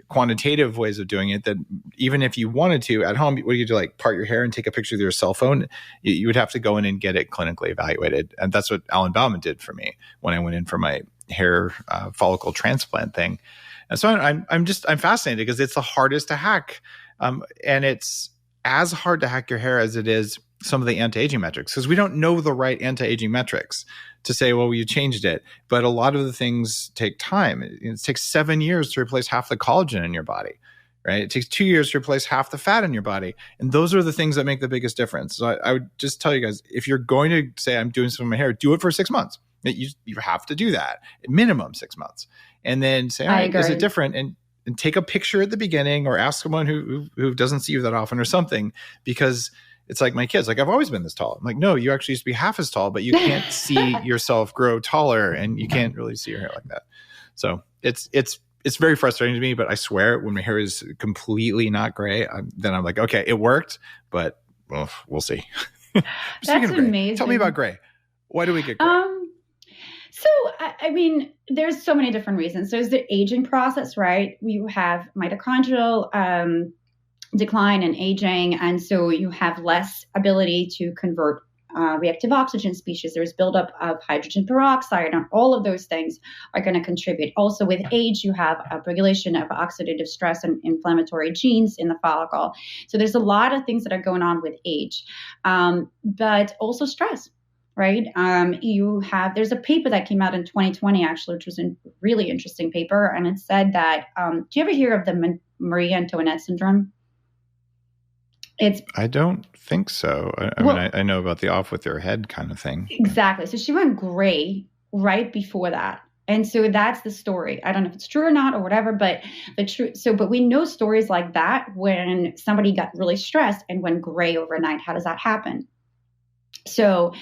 quantitative ways of doing it that even if you wanted to at home, what do you do? Like part your hair and take a picture with your cell phone? You would have to go in and get it clinically evaluated. And that's what Alan Bauman did for me when I went in for my hair follicle transplant thing. And so I'm fascinated because it's the hardest to hack. And it's as hard to hack your hair as it is some of the anti-aging metrics, because we don't know the right anti-aging metrics to say, well, you changed it. But a lot of the things take time. It takes 7 years to replace half the collagen in your body, right? It takes 2 years to replace half the fat in your body. And those are the things that make the biggest difference. So I would just tell you guys, if you're going to say, I'm doing some of my hair, do it for 6 months. You have to do that, minimum 6 months. And then say, all right, is it different? And take a picture at the beginning or ask someone who doesn't see you that often or something, because it's like my kids, like I've always been this tall. I'm like, no, you actually used to be half as tall, but you can't see yourself grow taller and you can't really see your hair like that. So it's very frustrating to me, but I swear when my hair is completely not gray, then I'm like, okay, it worked, but well, we'll see. That's amazing. Tell me about gray. Why do we get gray? So, I mean, there's so many different reasons. There's the aging process, right? You have mitochondrial decline and aging. And so you have less ability to convert reactive oxygen species. There's buildup of hydrogen peroxide, and all of those things are going to contribute. Also, with age, you have a regulation of oxidative stress and inflammatory genes in the follicle. So there's a lot of things that are going on with age, but also stress. Right. There's a paper that came out in 2020, actually, which was a really interesting paper. And it said that, do you ever hear of the Marie Antoinette syndrome? I don't think so. I know about the off with your head kind of thing. Exactly. So she went gray right before that. And so that's the story. I don't know if it's true or not or whatever, but but we know stories like that when somebody got really stressed and went gray overnight. How does that happen? So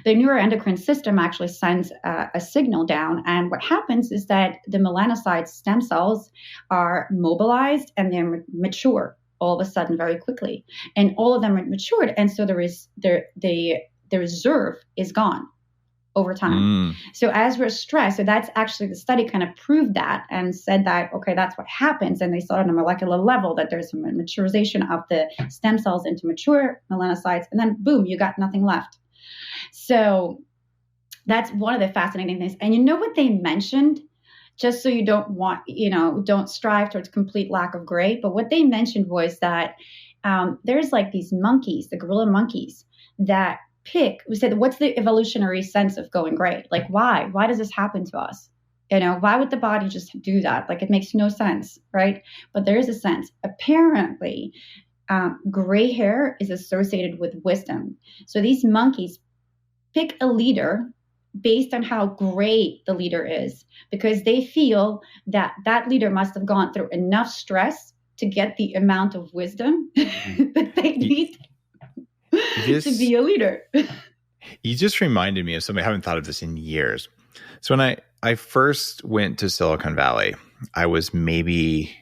the neuroendocrine system actually sends a signal down. And what happens is that the melanocyte stem cells are mobilized and they're mature all of a sudden very quickly. And all of them are matured. And so the reserve is gone over time. So as we're stressed, so that's actually the study kind of proved that and said that, okay, that's what happens. And they saw on a molecular level that there's some maturization of the stem cells into mature melanocytes. And then boom, you got nothing left. So that's one of the fascinating things. And you know what they mentioned? Just so you don't strive towards complete lack of gray. But what they mentioned was that there's like these monkeys, the gorilla monkeys that we said, what's the evolutionary sense of going gray? Like, why? Why does this happen to us? Why would the body just do that? Like, it makes no sense, right? But there is a sense. Apparently, gray hair is associated with wisdom. So these monkeys pick a leader based on how great the leader is, because they feel that that leader must have gone through enough stress to get the amount of wisdom that they need to be a leader. You just reminded me of something. I haven't thought of this in years. So when I first went to Silicon Valley, I was maybe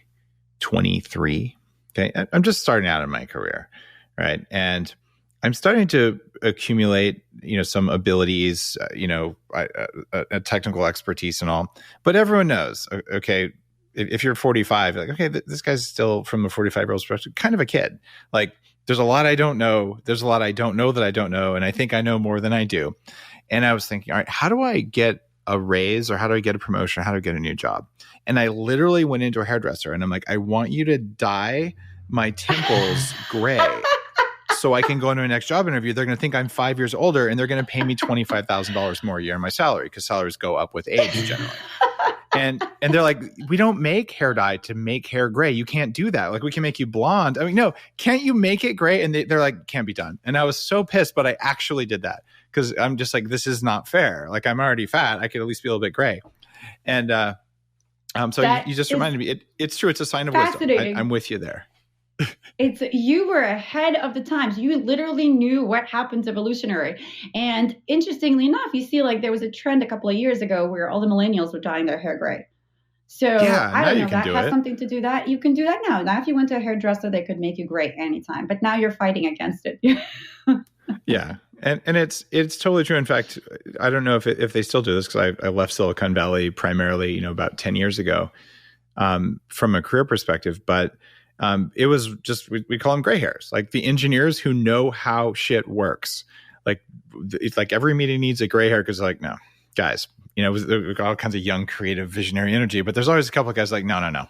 23. Okay. I'm just starting out in my career. Right. And I'm starting to accumulate, some abilities, a technical expertise and all. But everyone knows, okay, if you're 45, you're like, okay, this guy's still, from a 45-year-old perspective, kind of a kid. Like, there's a lot I don't know. There's a lot I don't know that I don't know. And I think I know more than I do. And I was thinking, all right, how do I get a raise, or how do I get a promotion? Or how do I get a new job? And I literally went into a hairdresser and I'm like, I want you to dye my temples gray so I can go into a next job interview. They're going to think I'm 5 years older and they're going to pay me $25,000 more a year in my salary, because salaries go up with age generally. And they're like, we don't make hair dye to make hair gray. You can't do that. Like, we can make you blonde. I mean, no, can't you make it gray? And they're like, can't be done. And I was so pissed, but I actually did that because I'm just like, this is not fair. Like, I'm already fat. I could at least be a little bit gray. And so you just reminded me. It's true. It's a sign of wisdom. I'm with you there. You were ahead of the times. You literally knew what happens evolutionary. And interestingly enough, you see, like, there was a trend a couple of years ago where all the millennials were dyeing their hair gray. So I don't know, that has something to do that. You can do that now. Now, if you went to a hairdresser, they could make you gray anytime. But now you're fighting against it. Yeah. And it's totally true. In fact, I don't know if they still do this, because I left Silicon Valley primarily, about 10 years ago, from a career perspective. But it was just, we call them gray hairs, like the engineers who know how shit works. Like, it's like every meeting needs a gray hair, because like, no, guys, we've got all kinds of young, creative, visionary energy, but there's always a couple of guys like, no.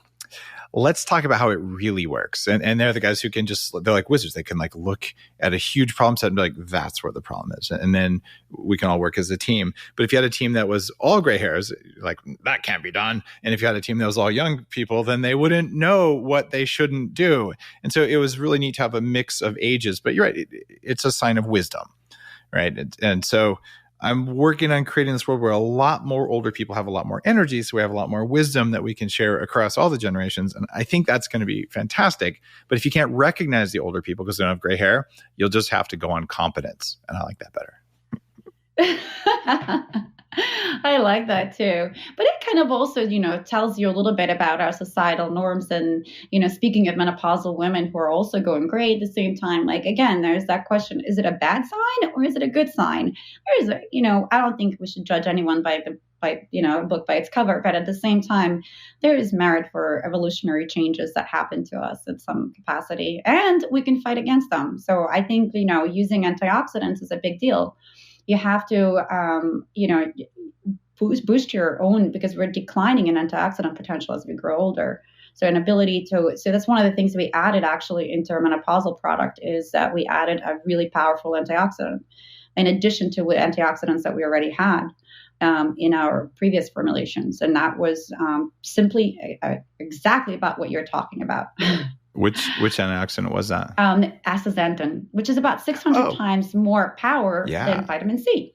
Let's talk about how it really works. And they're the guys who can they're like wizards. They can like look at a huge problem set and be like, that's where the problem is. And then we can all work as a team. But if you had a team that was all gray hairs, like, that can't be done. And if you had a team that was all young people, then they wouldn't know what they shouldn't do. And so it was really neat to have a mix of ages. But you're right, it's a sign of wisdom, right? And so I'm working on creating this world where a lot more older people have a lot more energy, so we have a lot more wisdom that we can share across all the generations. And I think that's going to be fantastic. But if you can't recognize the older people because they don't have gray hair, you'll just have to go on competence. And I like that better. I like that too. But it kind of also, tells you a little bit about our societal norms. And, speaking of menopausal women who are also going gray at the same time, like, again, there's that question, is it a bad sign or is it a good sign? I don't think we should judge anyone by a book by its cover. But at the same time, there is merit for evolutionary changes that happen to us in some capacity, and we can fight against them. So I think, using antioxidants is a big deal. You have to, boost your own, because we're declining in antioxidant potential as we grow older. So so that's one of the things we added actually into our menopausal product, is that we added a really powerful antioxidant in addition to the antioxidants that we already had in our previous formulations. And that was simply exactly about what you're talking about. Which antioxidant was that? Astaxanthin, which is about 600 times more power than vitamin C.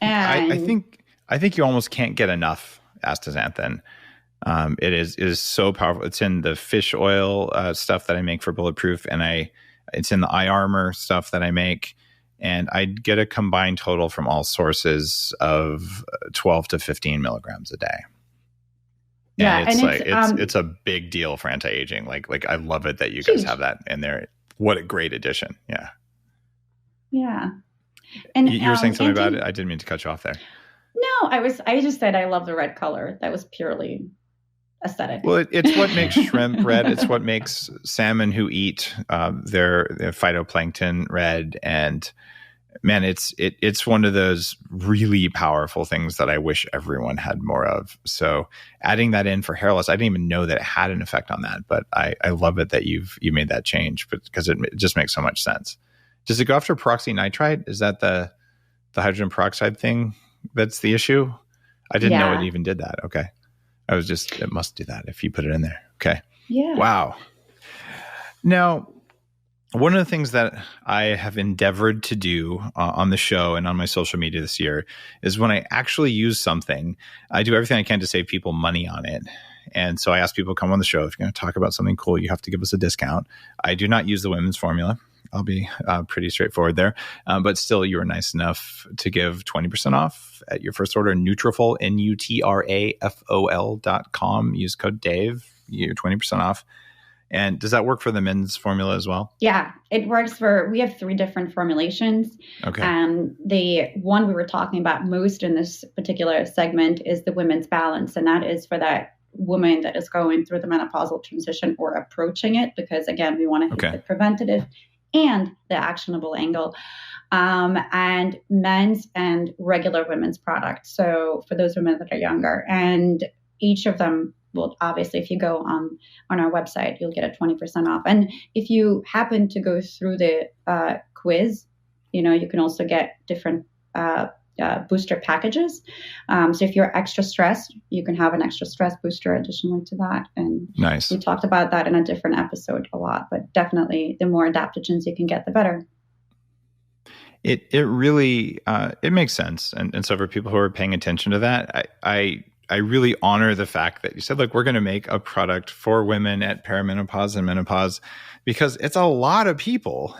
And I think you almost can't get enough astaxanthin. It is so powerful. It's in the fish oil stuff that I make for Bulletproof, and it's in the eye armor stuff that I make. And I get a combined total from all sources of 12 to 15 milligrams a day. And it's a big deal for anti-aging. Like I love it that you guys have that in there. What a great addition. Yeah. Yeah. And you were saying something about it. I didn't mean to cut you off there. No, I just said I love the red color. That was purely aesthetic. Well, it's what makes shrimp red. It's what makes salmon who eat their phytoplankton red. And man, it's one of those really powerful things that I wish everyone had more of. So adding that in for hair loss, I didn't even know that it had an effect on that, but I love it that you made that change, because it just makes so much sense. Does it go after peroxynitrite? Is that the hydrogen peroxide thing that's the issue? I didn't know it even did that. Okay. It must do that if you put it in there. Okay. Yeah. Wow. Now, one of the things that I have endeavored to do on the show and on my social media this year is when I actually use something, I do everything I can to save people money on it. And so I ask people to come on the show. If you're going to talk about something cool, you have to give us a discount. I do not use the women's formula. I'll be pretty straightforward there. But still, you were nice enough to give 20% off at your first order. Nutrafol, Nutrafol.com. Use code Dave. You're 20% off. And does that work for the men's formula as well? Yeah, it works we have 3 different formulations. Okay. And the one we were talking about most in this particular segment is the women's balance. And that is for that woman that is going through the menopausal transition or approaching it, because again, we want to hit the preventative and the actionable angle, and men's and regular women's products. So for those women that are younger, and each of them will obviously, if you go on our website, you'll get a 20% off. And if you happen to go through the quiz, you can also get different booster packages. So if you're extra stressed, you can have an extra stress booster additionally to that. And nice. We talked about that in a different episode a lot, but definitely the more adaptogens you can get, the better. It really, it makes sense. And so for people who are paying attention to that, I really honor the fact that you said, look, we're going to make a product for women at perimenopause and menopause, because it's a lot of people.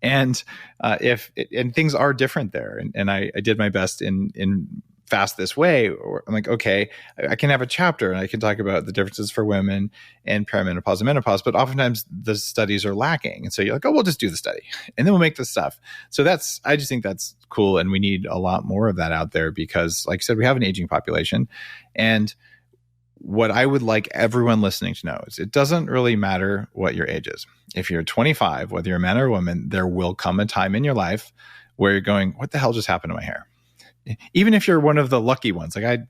And and things are different there. And I did my best in Fast This Way. I'm like, okay, I can have a chapter and I can talk about the differences for women and perimenopause and menopause, but oftentimes the studies are lacking. And so you're like, oh, we'll just do the study and then we'll make the stuff. So I just think that's cool. And we need a lot more of that out there because, like I said, we have an aging population. And what I would like everyone listening to know is it doesn't really matter what your age is. If you're 25, whether you're a man or a woman, there will come a time in your life where you're going, what the hell just happened to my hair? Even if you're one of the lucky ones, like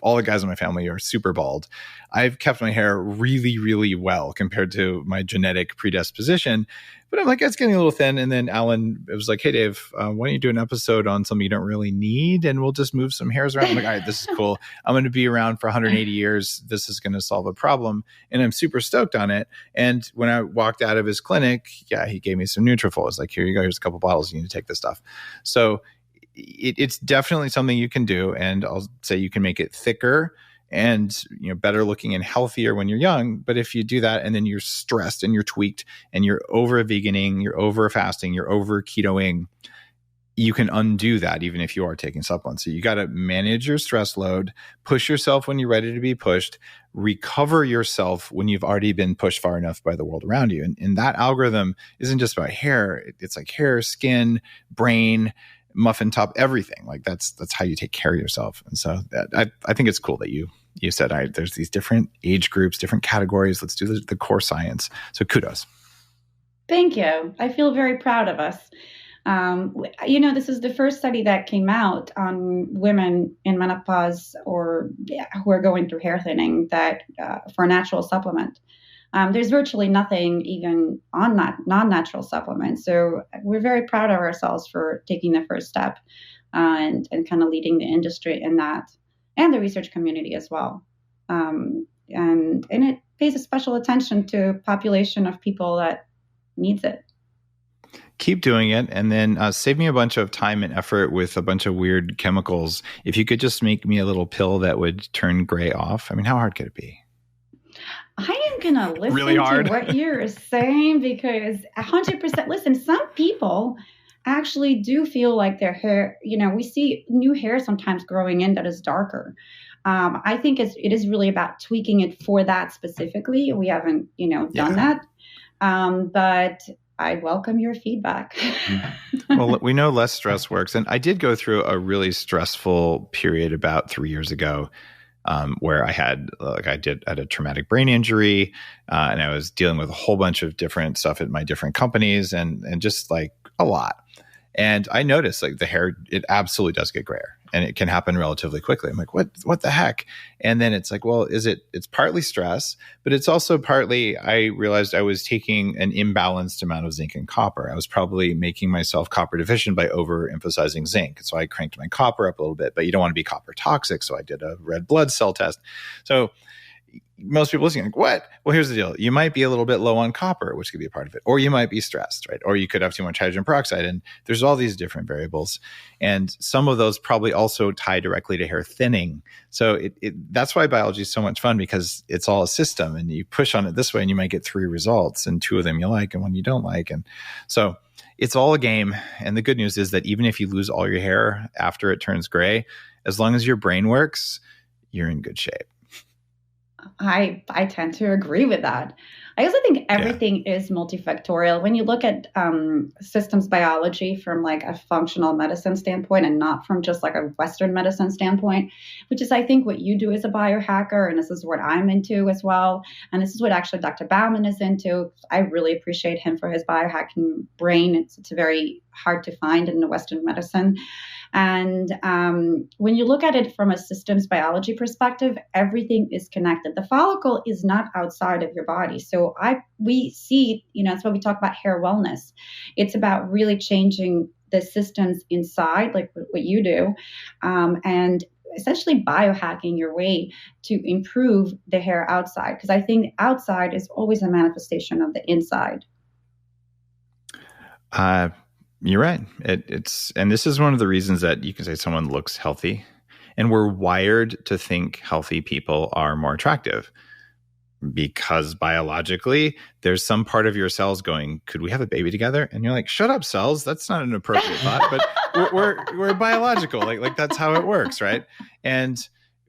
all the guys in my family are super bald. I've kept my hair really, really well compared to my genetic predisposition. But I'm like, it's getting a little thin. And then Alan, it was like, hey, Dave, why don't you do an episode on something you don't really need? And we'll just move some hairs around. I'm like, all right, this is cool. I'm going to be around for 180 years. This is going to solve a problem. And I'm super stoked on it. And when I walked out of his clinic, he gave me some Nutrafol. It's like, here you go. Here's a couple bottles. You need to take this stuff. So it's definitely something you can do. And I'll say you can make it thicker and better looking and healthier when you're young. But if you do that and then you're stressed and you're tweaked and you're over veganing, you're over fasting, you're over ketoing, you can undo that even if you are taking supplements. So you got to manage your stress load, push yourself when you're ready to be pushed, recover yourself when you've already been pushed far enough by the world around you. And that algorithm isn't just about hair. It's like hair, skin, brain, muffin top, everything. Like that's how you take care of yourself. And so I think it's cool that you said, all right, there's these different age groups, different categories. Let's do the core science. So kudos. Thank you. I feel very proud of us. This is the first study that came out on women in menopause or who are going through hair thinning that for a natural supplement. There's virtually nothing even on non-natural supplements. So we're very proud of ourselves for taking the first step and kind of leading the industry in that and the research community as well. And it pays a special attention to a population of people that needs it. Keep doing it, and then save me a bunch of time and effort with a bunch of weird chemicals. If you could just make me a little pill that would turn gray off. I mean, how hard could it be? I am going to listen really hard. to what you're saying because 100%, listen, some people actually do feel like their hair, we see new hair sometimes growing in that is darker. I think it is really about tweaking it for that specifically. We haven't, done that. But I welcome your feedback. Well, we know less stress works. And I did go through a really stressful period about 3 years ago. Where I had a traumatic brain injury, and I was dealing with a whole bunch of different stuff at my different companies and just like a lot. And I noticed like the hair, it absolutely does get grayer and it can happen relatively quickly. I'm like, what the heck? And then it's like, well, it's partly stress, but it's also partly, I realized I was taking an imbalanced amount of zinc and copper. I was probably making myself copper deficient by overemphasizing zinc. So I cranked my copper up a little bit, but you don't want to be copper toxic. So I did a red blood cell test. So most people listening, like, what? Well, here's the deal. You might be a little bit low on copper, which could be a part of it, or you might be stressed, right? Or you could have too much hydrogen peroxide. And there's all these different variables. And some of those probably also tie directly to hair thinning. So that's why biology is so much fun, because it's all a system and you push on it this way and you might get 3 results and 2 of them you like and 1 you don't like. And so it's all a game. And the good news is that even if you lose all your hair after it turns gray, as long as your brain works, you're in good shape. I tend to agree with that. I also think everything is multifactorial. When you look at systems biology from like a functional medicine standpoint and not from just like a Western medicine standpoint, which is I think what you do as a biohacker, and this is what I'm into as well. And this is what actually Dr. Bauman is into. I really appreciate him for his biohacking brain. It's very hard to find in the Western medicine. And when you look at it from a systems biology perspective, everything is connected. The follicle is not outside of your body. So we see, that's why we talk about hair wellness. It's about really changing the systems inside, like what you do, and essentially biohacking your way to improve the hair outside. Because I think outside is always a manifestation of the inside. You're right. And this is one of the reasons that you can say someone looks healthy, and we're wired to think healthy people are more attractive because biologically there's some part of your cells going, could we have a baby together? And you're like, shut up, cells. That's not an appropriate thought, but we're biological. Like that's how it works. Right. And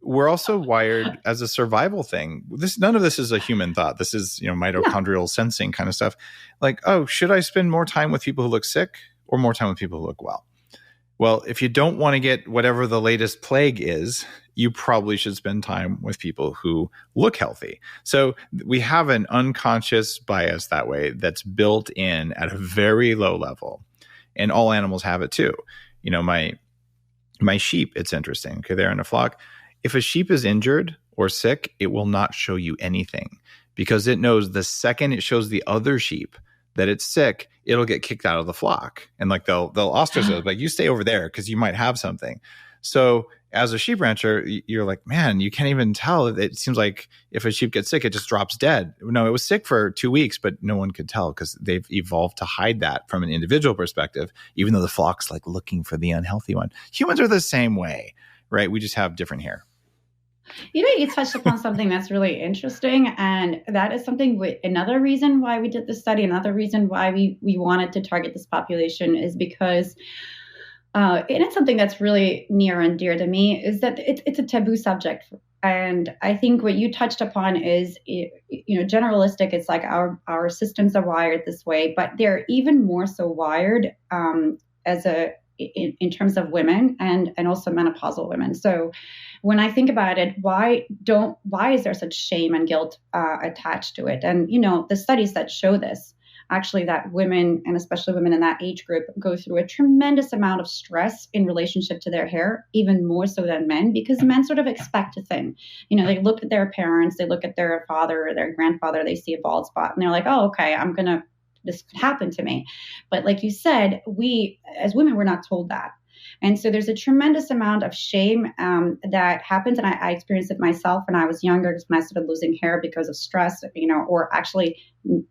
we're also wired as a survival thing. None of this is a human thought. This is, mitochondrial sensing kind of stuff. Like, oh, should I spend more time with people who look sick or more time with people who look well? Well, if you don't want to get whatever the latest plague is, you probably should spend time with people who look healthy. So we have an unconscious bias that way that's built in at a very low level. And all animals have it too. My sheep, it's interesting. Okay, they're in a flock. If a sheep is injured or sick, it will not show you anything because it knows the second it shows the other sheep that it's sick, it'll get kicked out of the flock. And like they'll ostracize, like you stay over there because you might have something. So as a sheep rancher, you're like, man, you can't even tell. It seems like if a sheep gets sick, it just drops dead. No, it was sick for 2 weeks, but no one could tell because they've evolved to hide that from an individual perspective, even though the flock's like looking for the unhealthy one. Humans are the same way, right? We just have different hair. You touched upon something that's really interesting. And that is another reason why we did this study, another reason why we wanted to target this population is because, and it's something that's really near and dear to me, is that it's a taboo subject. And I think what you touched upon is, generalistic. It's like our systems are wired this way, but they're even more so wired in terms of women and also menopausal women. So when I think about it, why is there such shame and guilt attached to it? And, the studies that show this, actually that women, and especially women in that age group, go through a tremendous amount of stress in relationship to their hair, even more so than men, because men sort of expect a thing. They look at their parents, they look at their father or their grandfather, they see a bald spot and they're like, oh, okay, this could happen to me. But like you said, we as women, we're not told that. And so there's a tremendous amount of shame that happens. And I experienced it myself when I was younger, because when I started losing hair because of stress, or actually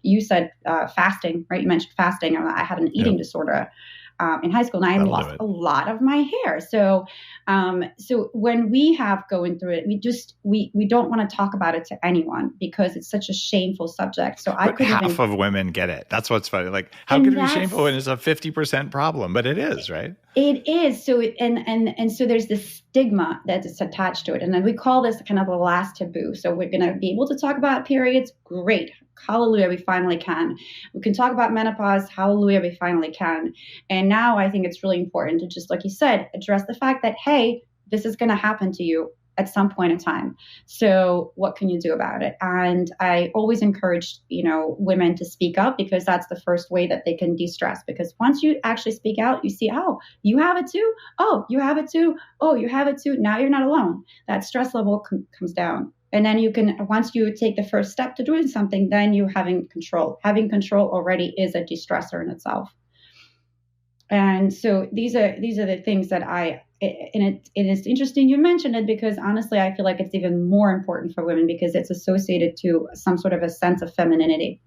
you said fasting, right? You mentioned fasting. I had an eating disorder in high school, and I lost a lot of my hair. So when we have going through it, we don't want to talk about it to anyone because it's such a shameful subject. So half of women get it. That's what's funny. Like, how could it be shameful when it's a 50% problem? But it is, right? It is. So and so there's this stigma that is attached to it, and then we call this kind of the last taboo. So we're going to be able to talk about periods. Great. Hallelujah, we finally can. We can talk about menopause. Hallelujah, we finally can. And now I think it's really important to just, like you said, address the fact that, hey, this is going to happen to you at some point in time. So what can you do about it? And I always encourage, women to speak up, because that's the first way that they can de-stress. Because once you actually speak out, you see, oh, you have it too. Oh, you have it too. Oh, you have it too. Now you're not alone. That stress level comes down. And then you can, once you take the first step to doing something, then you're having control. Having control already is a de-stressor in itself. And so these are the things that it's interesting you mentioned it, because honestly, I feel like it's even more important for women because it's associated to some sort of a sense of femininity.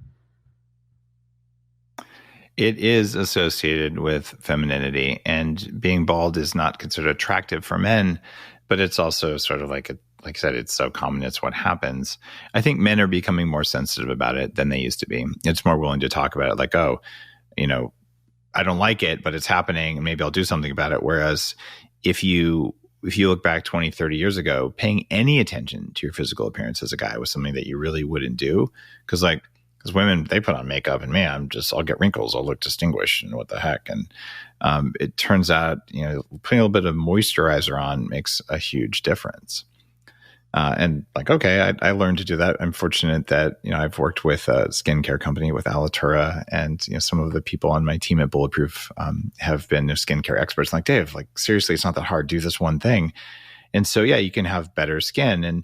It is associated with femininity, and being bald is not considered attractive for men, but it's also sort of like I said, it's so common, it's what happens. I think men are becoming more sensitive about it than they used to be. It's more willing to talk about it, like, oh, I don't like it, but it's happening and maybe I'll do something about it. Whereas if you look back 20, 30 years ago, paying any attention to your physical appearance as a guy was something that you really wouldn't do. Because women, they put on makeup and man, I'll get wrinkles. I'll look distinguished and what the heck. And it turns out, putting a little bit of moisturizer on makes a huge difference. And I learned to do that. I'm fortunate that, I've worked with a skincare company with Alitura, and, some of the people on my team at Bulletproof have been skincare experts. Like, Dave, seriously, it's not that hard. Do this one thing. And so, yeah, you can have better skin. And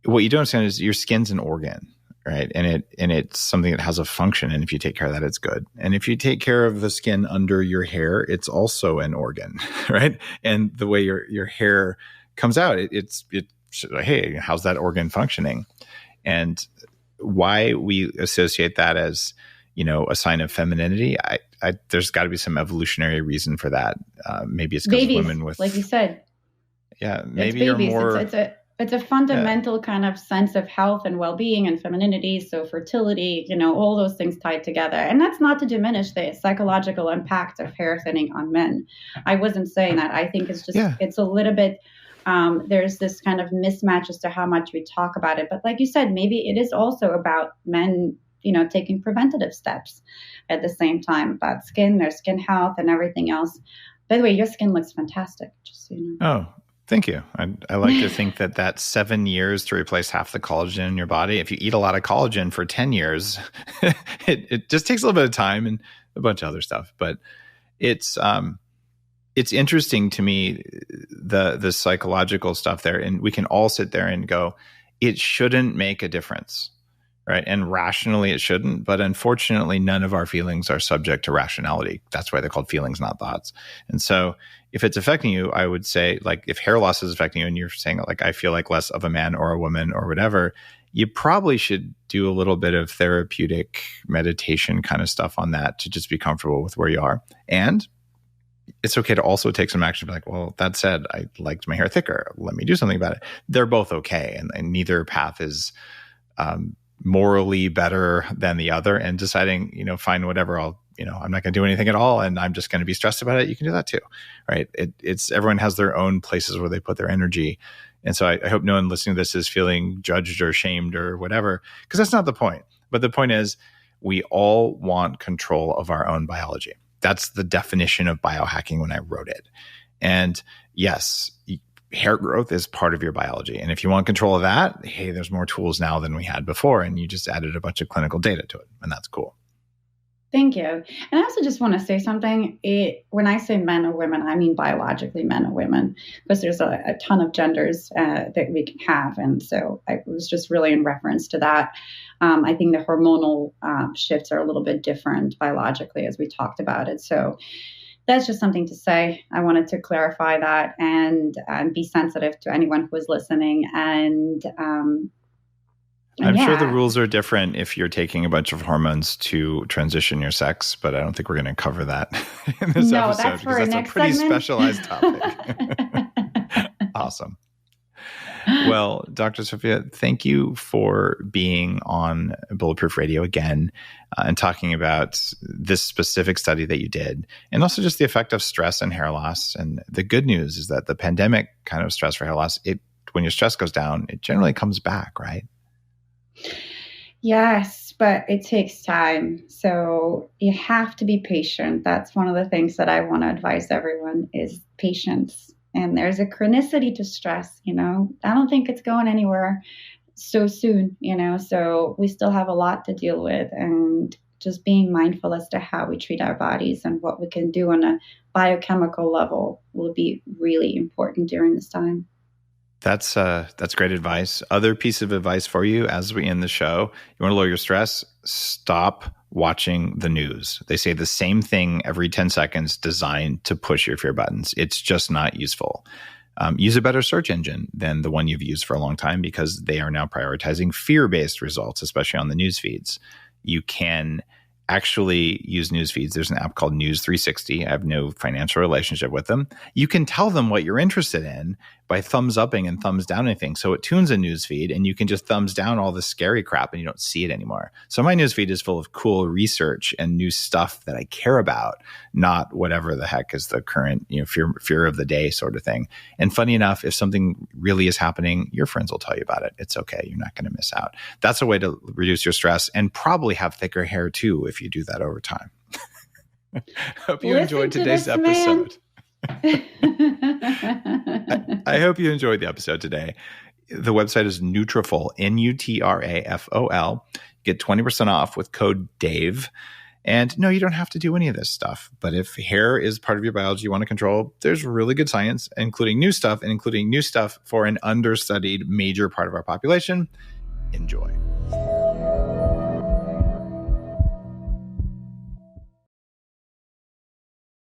what you don't understand is your skin's an organ, right? And it's something that has a function. And if you take care of that, it's good. And if you take care of the skin under your hair, it's also an organ, right? And the way your hair comes out, hey, how's that organ functioning? And why we associate that as, a sign of femininity, there's got to be some evolutionary reason for that. Maybe it's because women with, like you said, yeah, maybe you're more. It's a fundamental kind of sense of health and well-being and femininity. So fertility, all those things tied together. And that's not to diminish the psychological impact of hair thinning on men. I wasn't saying that. I think it's just, it's a little bit, there's this kind of mismatch as to how much we talk about it. But like you said, maybe it is also about men, taking preventative steps at the same time about their skin health and everything else. By the way, your skin looks fantastic, just so you know. Oh, thank you. I like to think that 7 years to replace half the collagen in your body, if you eat a lot of collagen for 10 years, it just takes a little bit of time and a bunch of other stuff. But it's interesting to me, the psychological stuff there. And we can all sit there and go, it shouldn't make a difference, right? And rationally it shouldn't. But unfortunately, none of our feelings are subject to rationality. That's why they're called feelings, not thoughts. And so if it's affecting you, I would say, if hair loss is affecting you and you're saying, I feel like less of a man or a woman or whatever, you probably should do a little bit of therapeutic meditation kind of stuff on that to just be comfortable with where you are. And it's okay to also take some action. Be like, well, that said, I liked my hair thicker. Let me do something about it. They're both okay. And neither path is morally better than the other. And deciding, fine, whatever, I'm not going to do anything at all, and I'm just going to be stressed about it. You can do that too, right? It's everyone has their own places where they put their energy. And so I hope no one listening to this is feeling judged or shamed or whatever, because that's not the point. But the point is, we all want control of our own biology. That's the definition of biohacking when I wrote it. And yes, hair growth is part of your biology. And if you want control of that, hey, there's more tools now than we had before. And you just added a bunch of clinical data to it. And that's cool. Thank you. And I also just want to say something. When I say men or women, I mean biologically men or women, because there's a ton of genders that we can have. And so I was just really in reference to that. I think the hormonal shifts are a little bit different biologically, as we talked about it. So that's just something to say. I wanted to clarify that and be sensitive to anyone who is listening. And I'm sure the rules are different if you're taking a bunch of hormones to transition your sex, but I don't think we're going to cover that in this episode, that's for because that's a pretty specialized topic. Awesome. Well, Dr. Sophia, thank you for being on Bulletproof Radio again and talking about this specific study that you did, and also just the effect of stress and hair loss. And the good news is that the pandemic kind of stress for hair loss, when your stress goes down, it generally comes back, right? Yes, but it takes time. So you have to be patient. That's one of the things that I want to advise everyone is patience. And there's a chronicity to stress, I don't think it's going anywhere so soon, so we still have a lot to deal with, and just being mindful as to how we treat our bodies and what we can do on a biochemical level will be really important during this time. That's great advice. Other piece of advice for you as we end the show, you want to lower your stress, stop watching the news. They say the same thing every 10 seconds designed to push your fear buttons. It's just not useful. Use a better search engine than the one you've used for a long time, because they are now prioritizing fear-based results, especially on the news feeds. You can actually use news feeds. There's an app called News 360. I have no financial relationship with them. You can tell them what you're interested in, by thumbs upping and thumbs down anything. So it tunes a newsfeed and you can just thumbs down all the scary crap and you don't see it anymore. So my newsfeed is full of cool research and new stuff that I care about, not whatever the heck is the current, fear of the day sort of thing. And funny enough, if something really is happening, your friends will tell you about it. It's okay. You're not going to miss out. That's a way to reduce your stress and probably have thicker hair too if you do that over time. Hope you enjoyed today's episode. I hope you enjoyed the episode today. The website is Nutrafol, Nutrafol. Get 20% off with code DAVE. And no, you don't have to do any of this stuff. But if hair is part of your biology you want to control, there's really good science, including new stuff for an understudied major part of our population. Enjoy.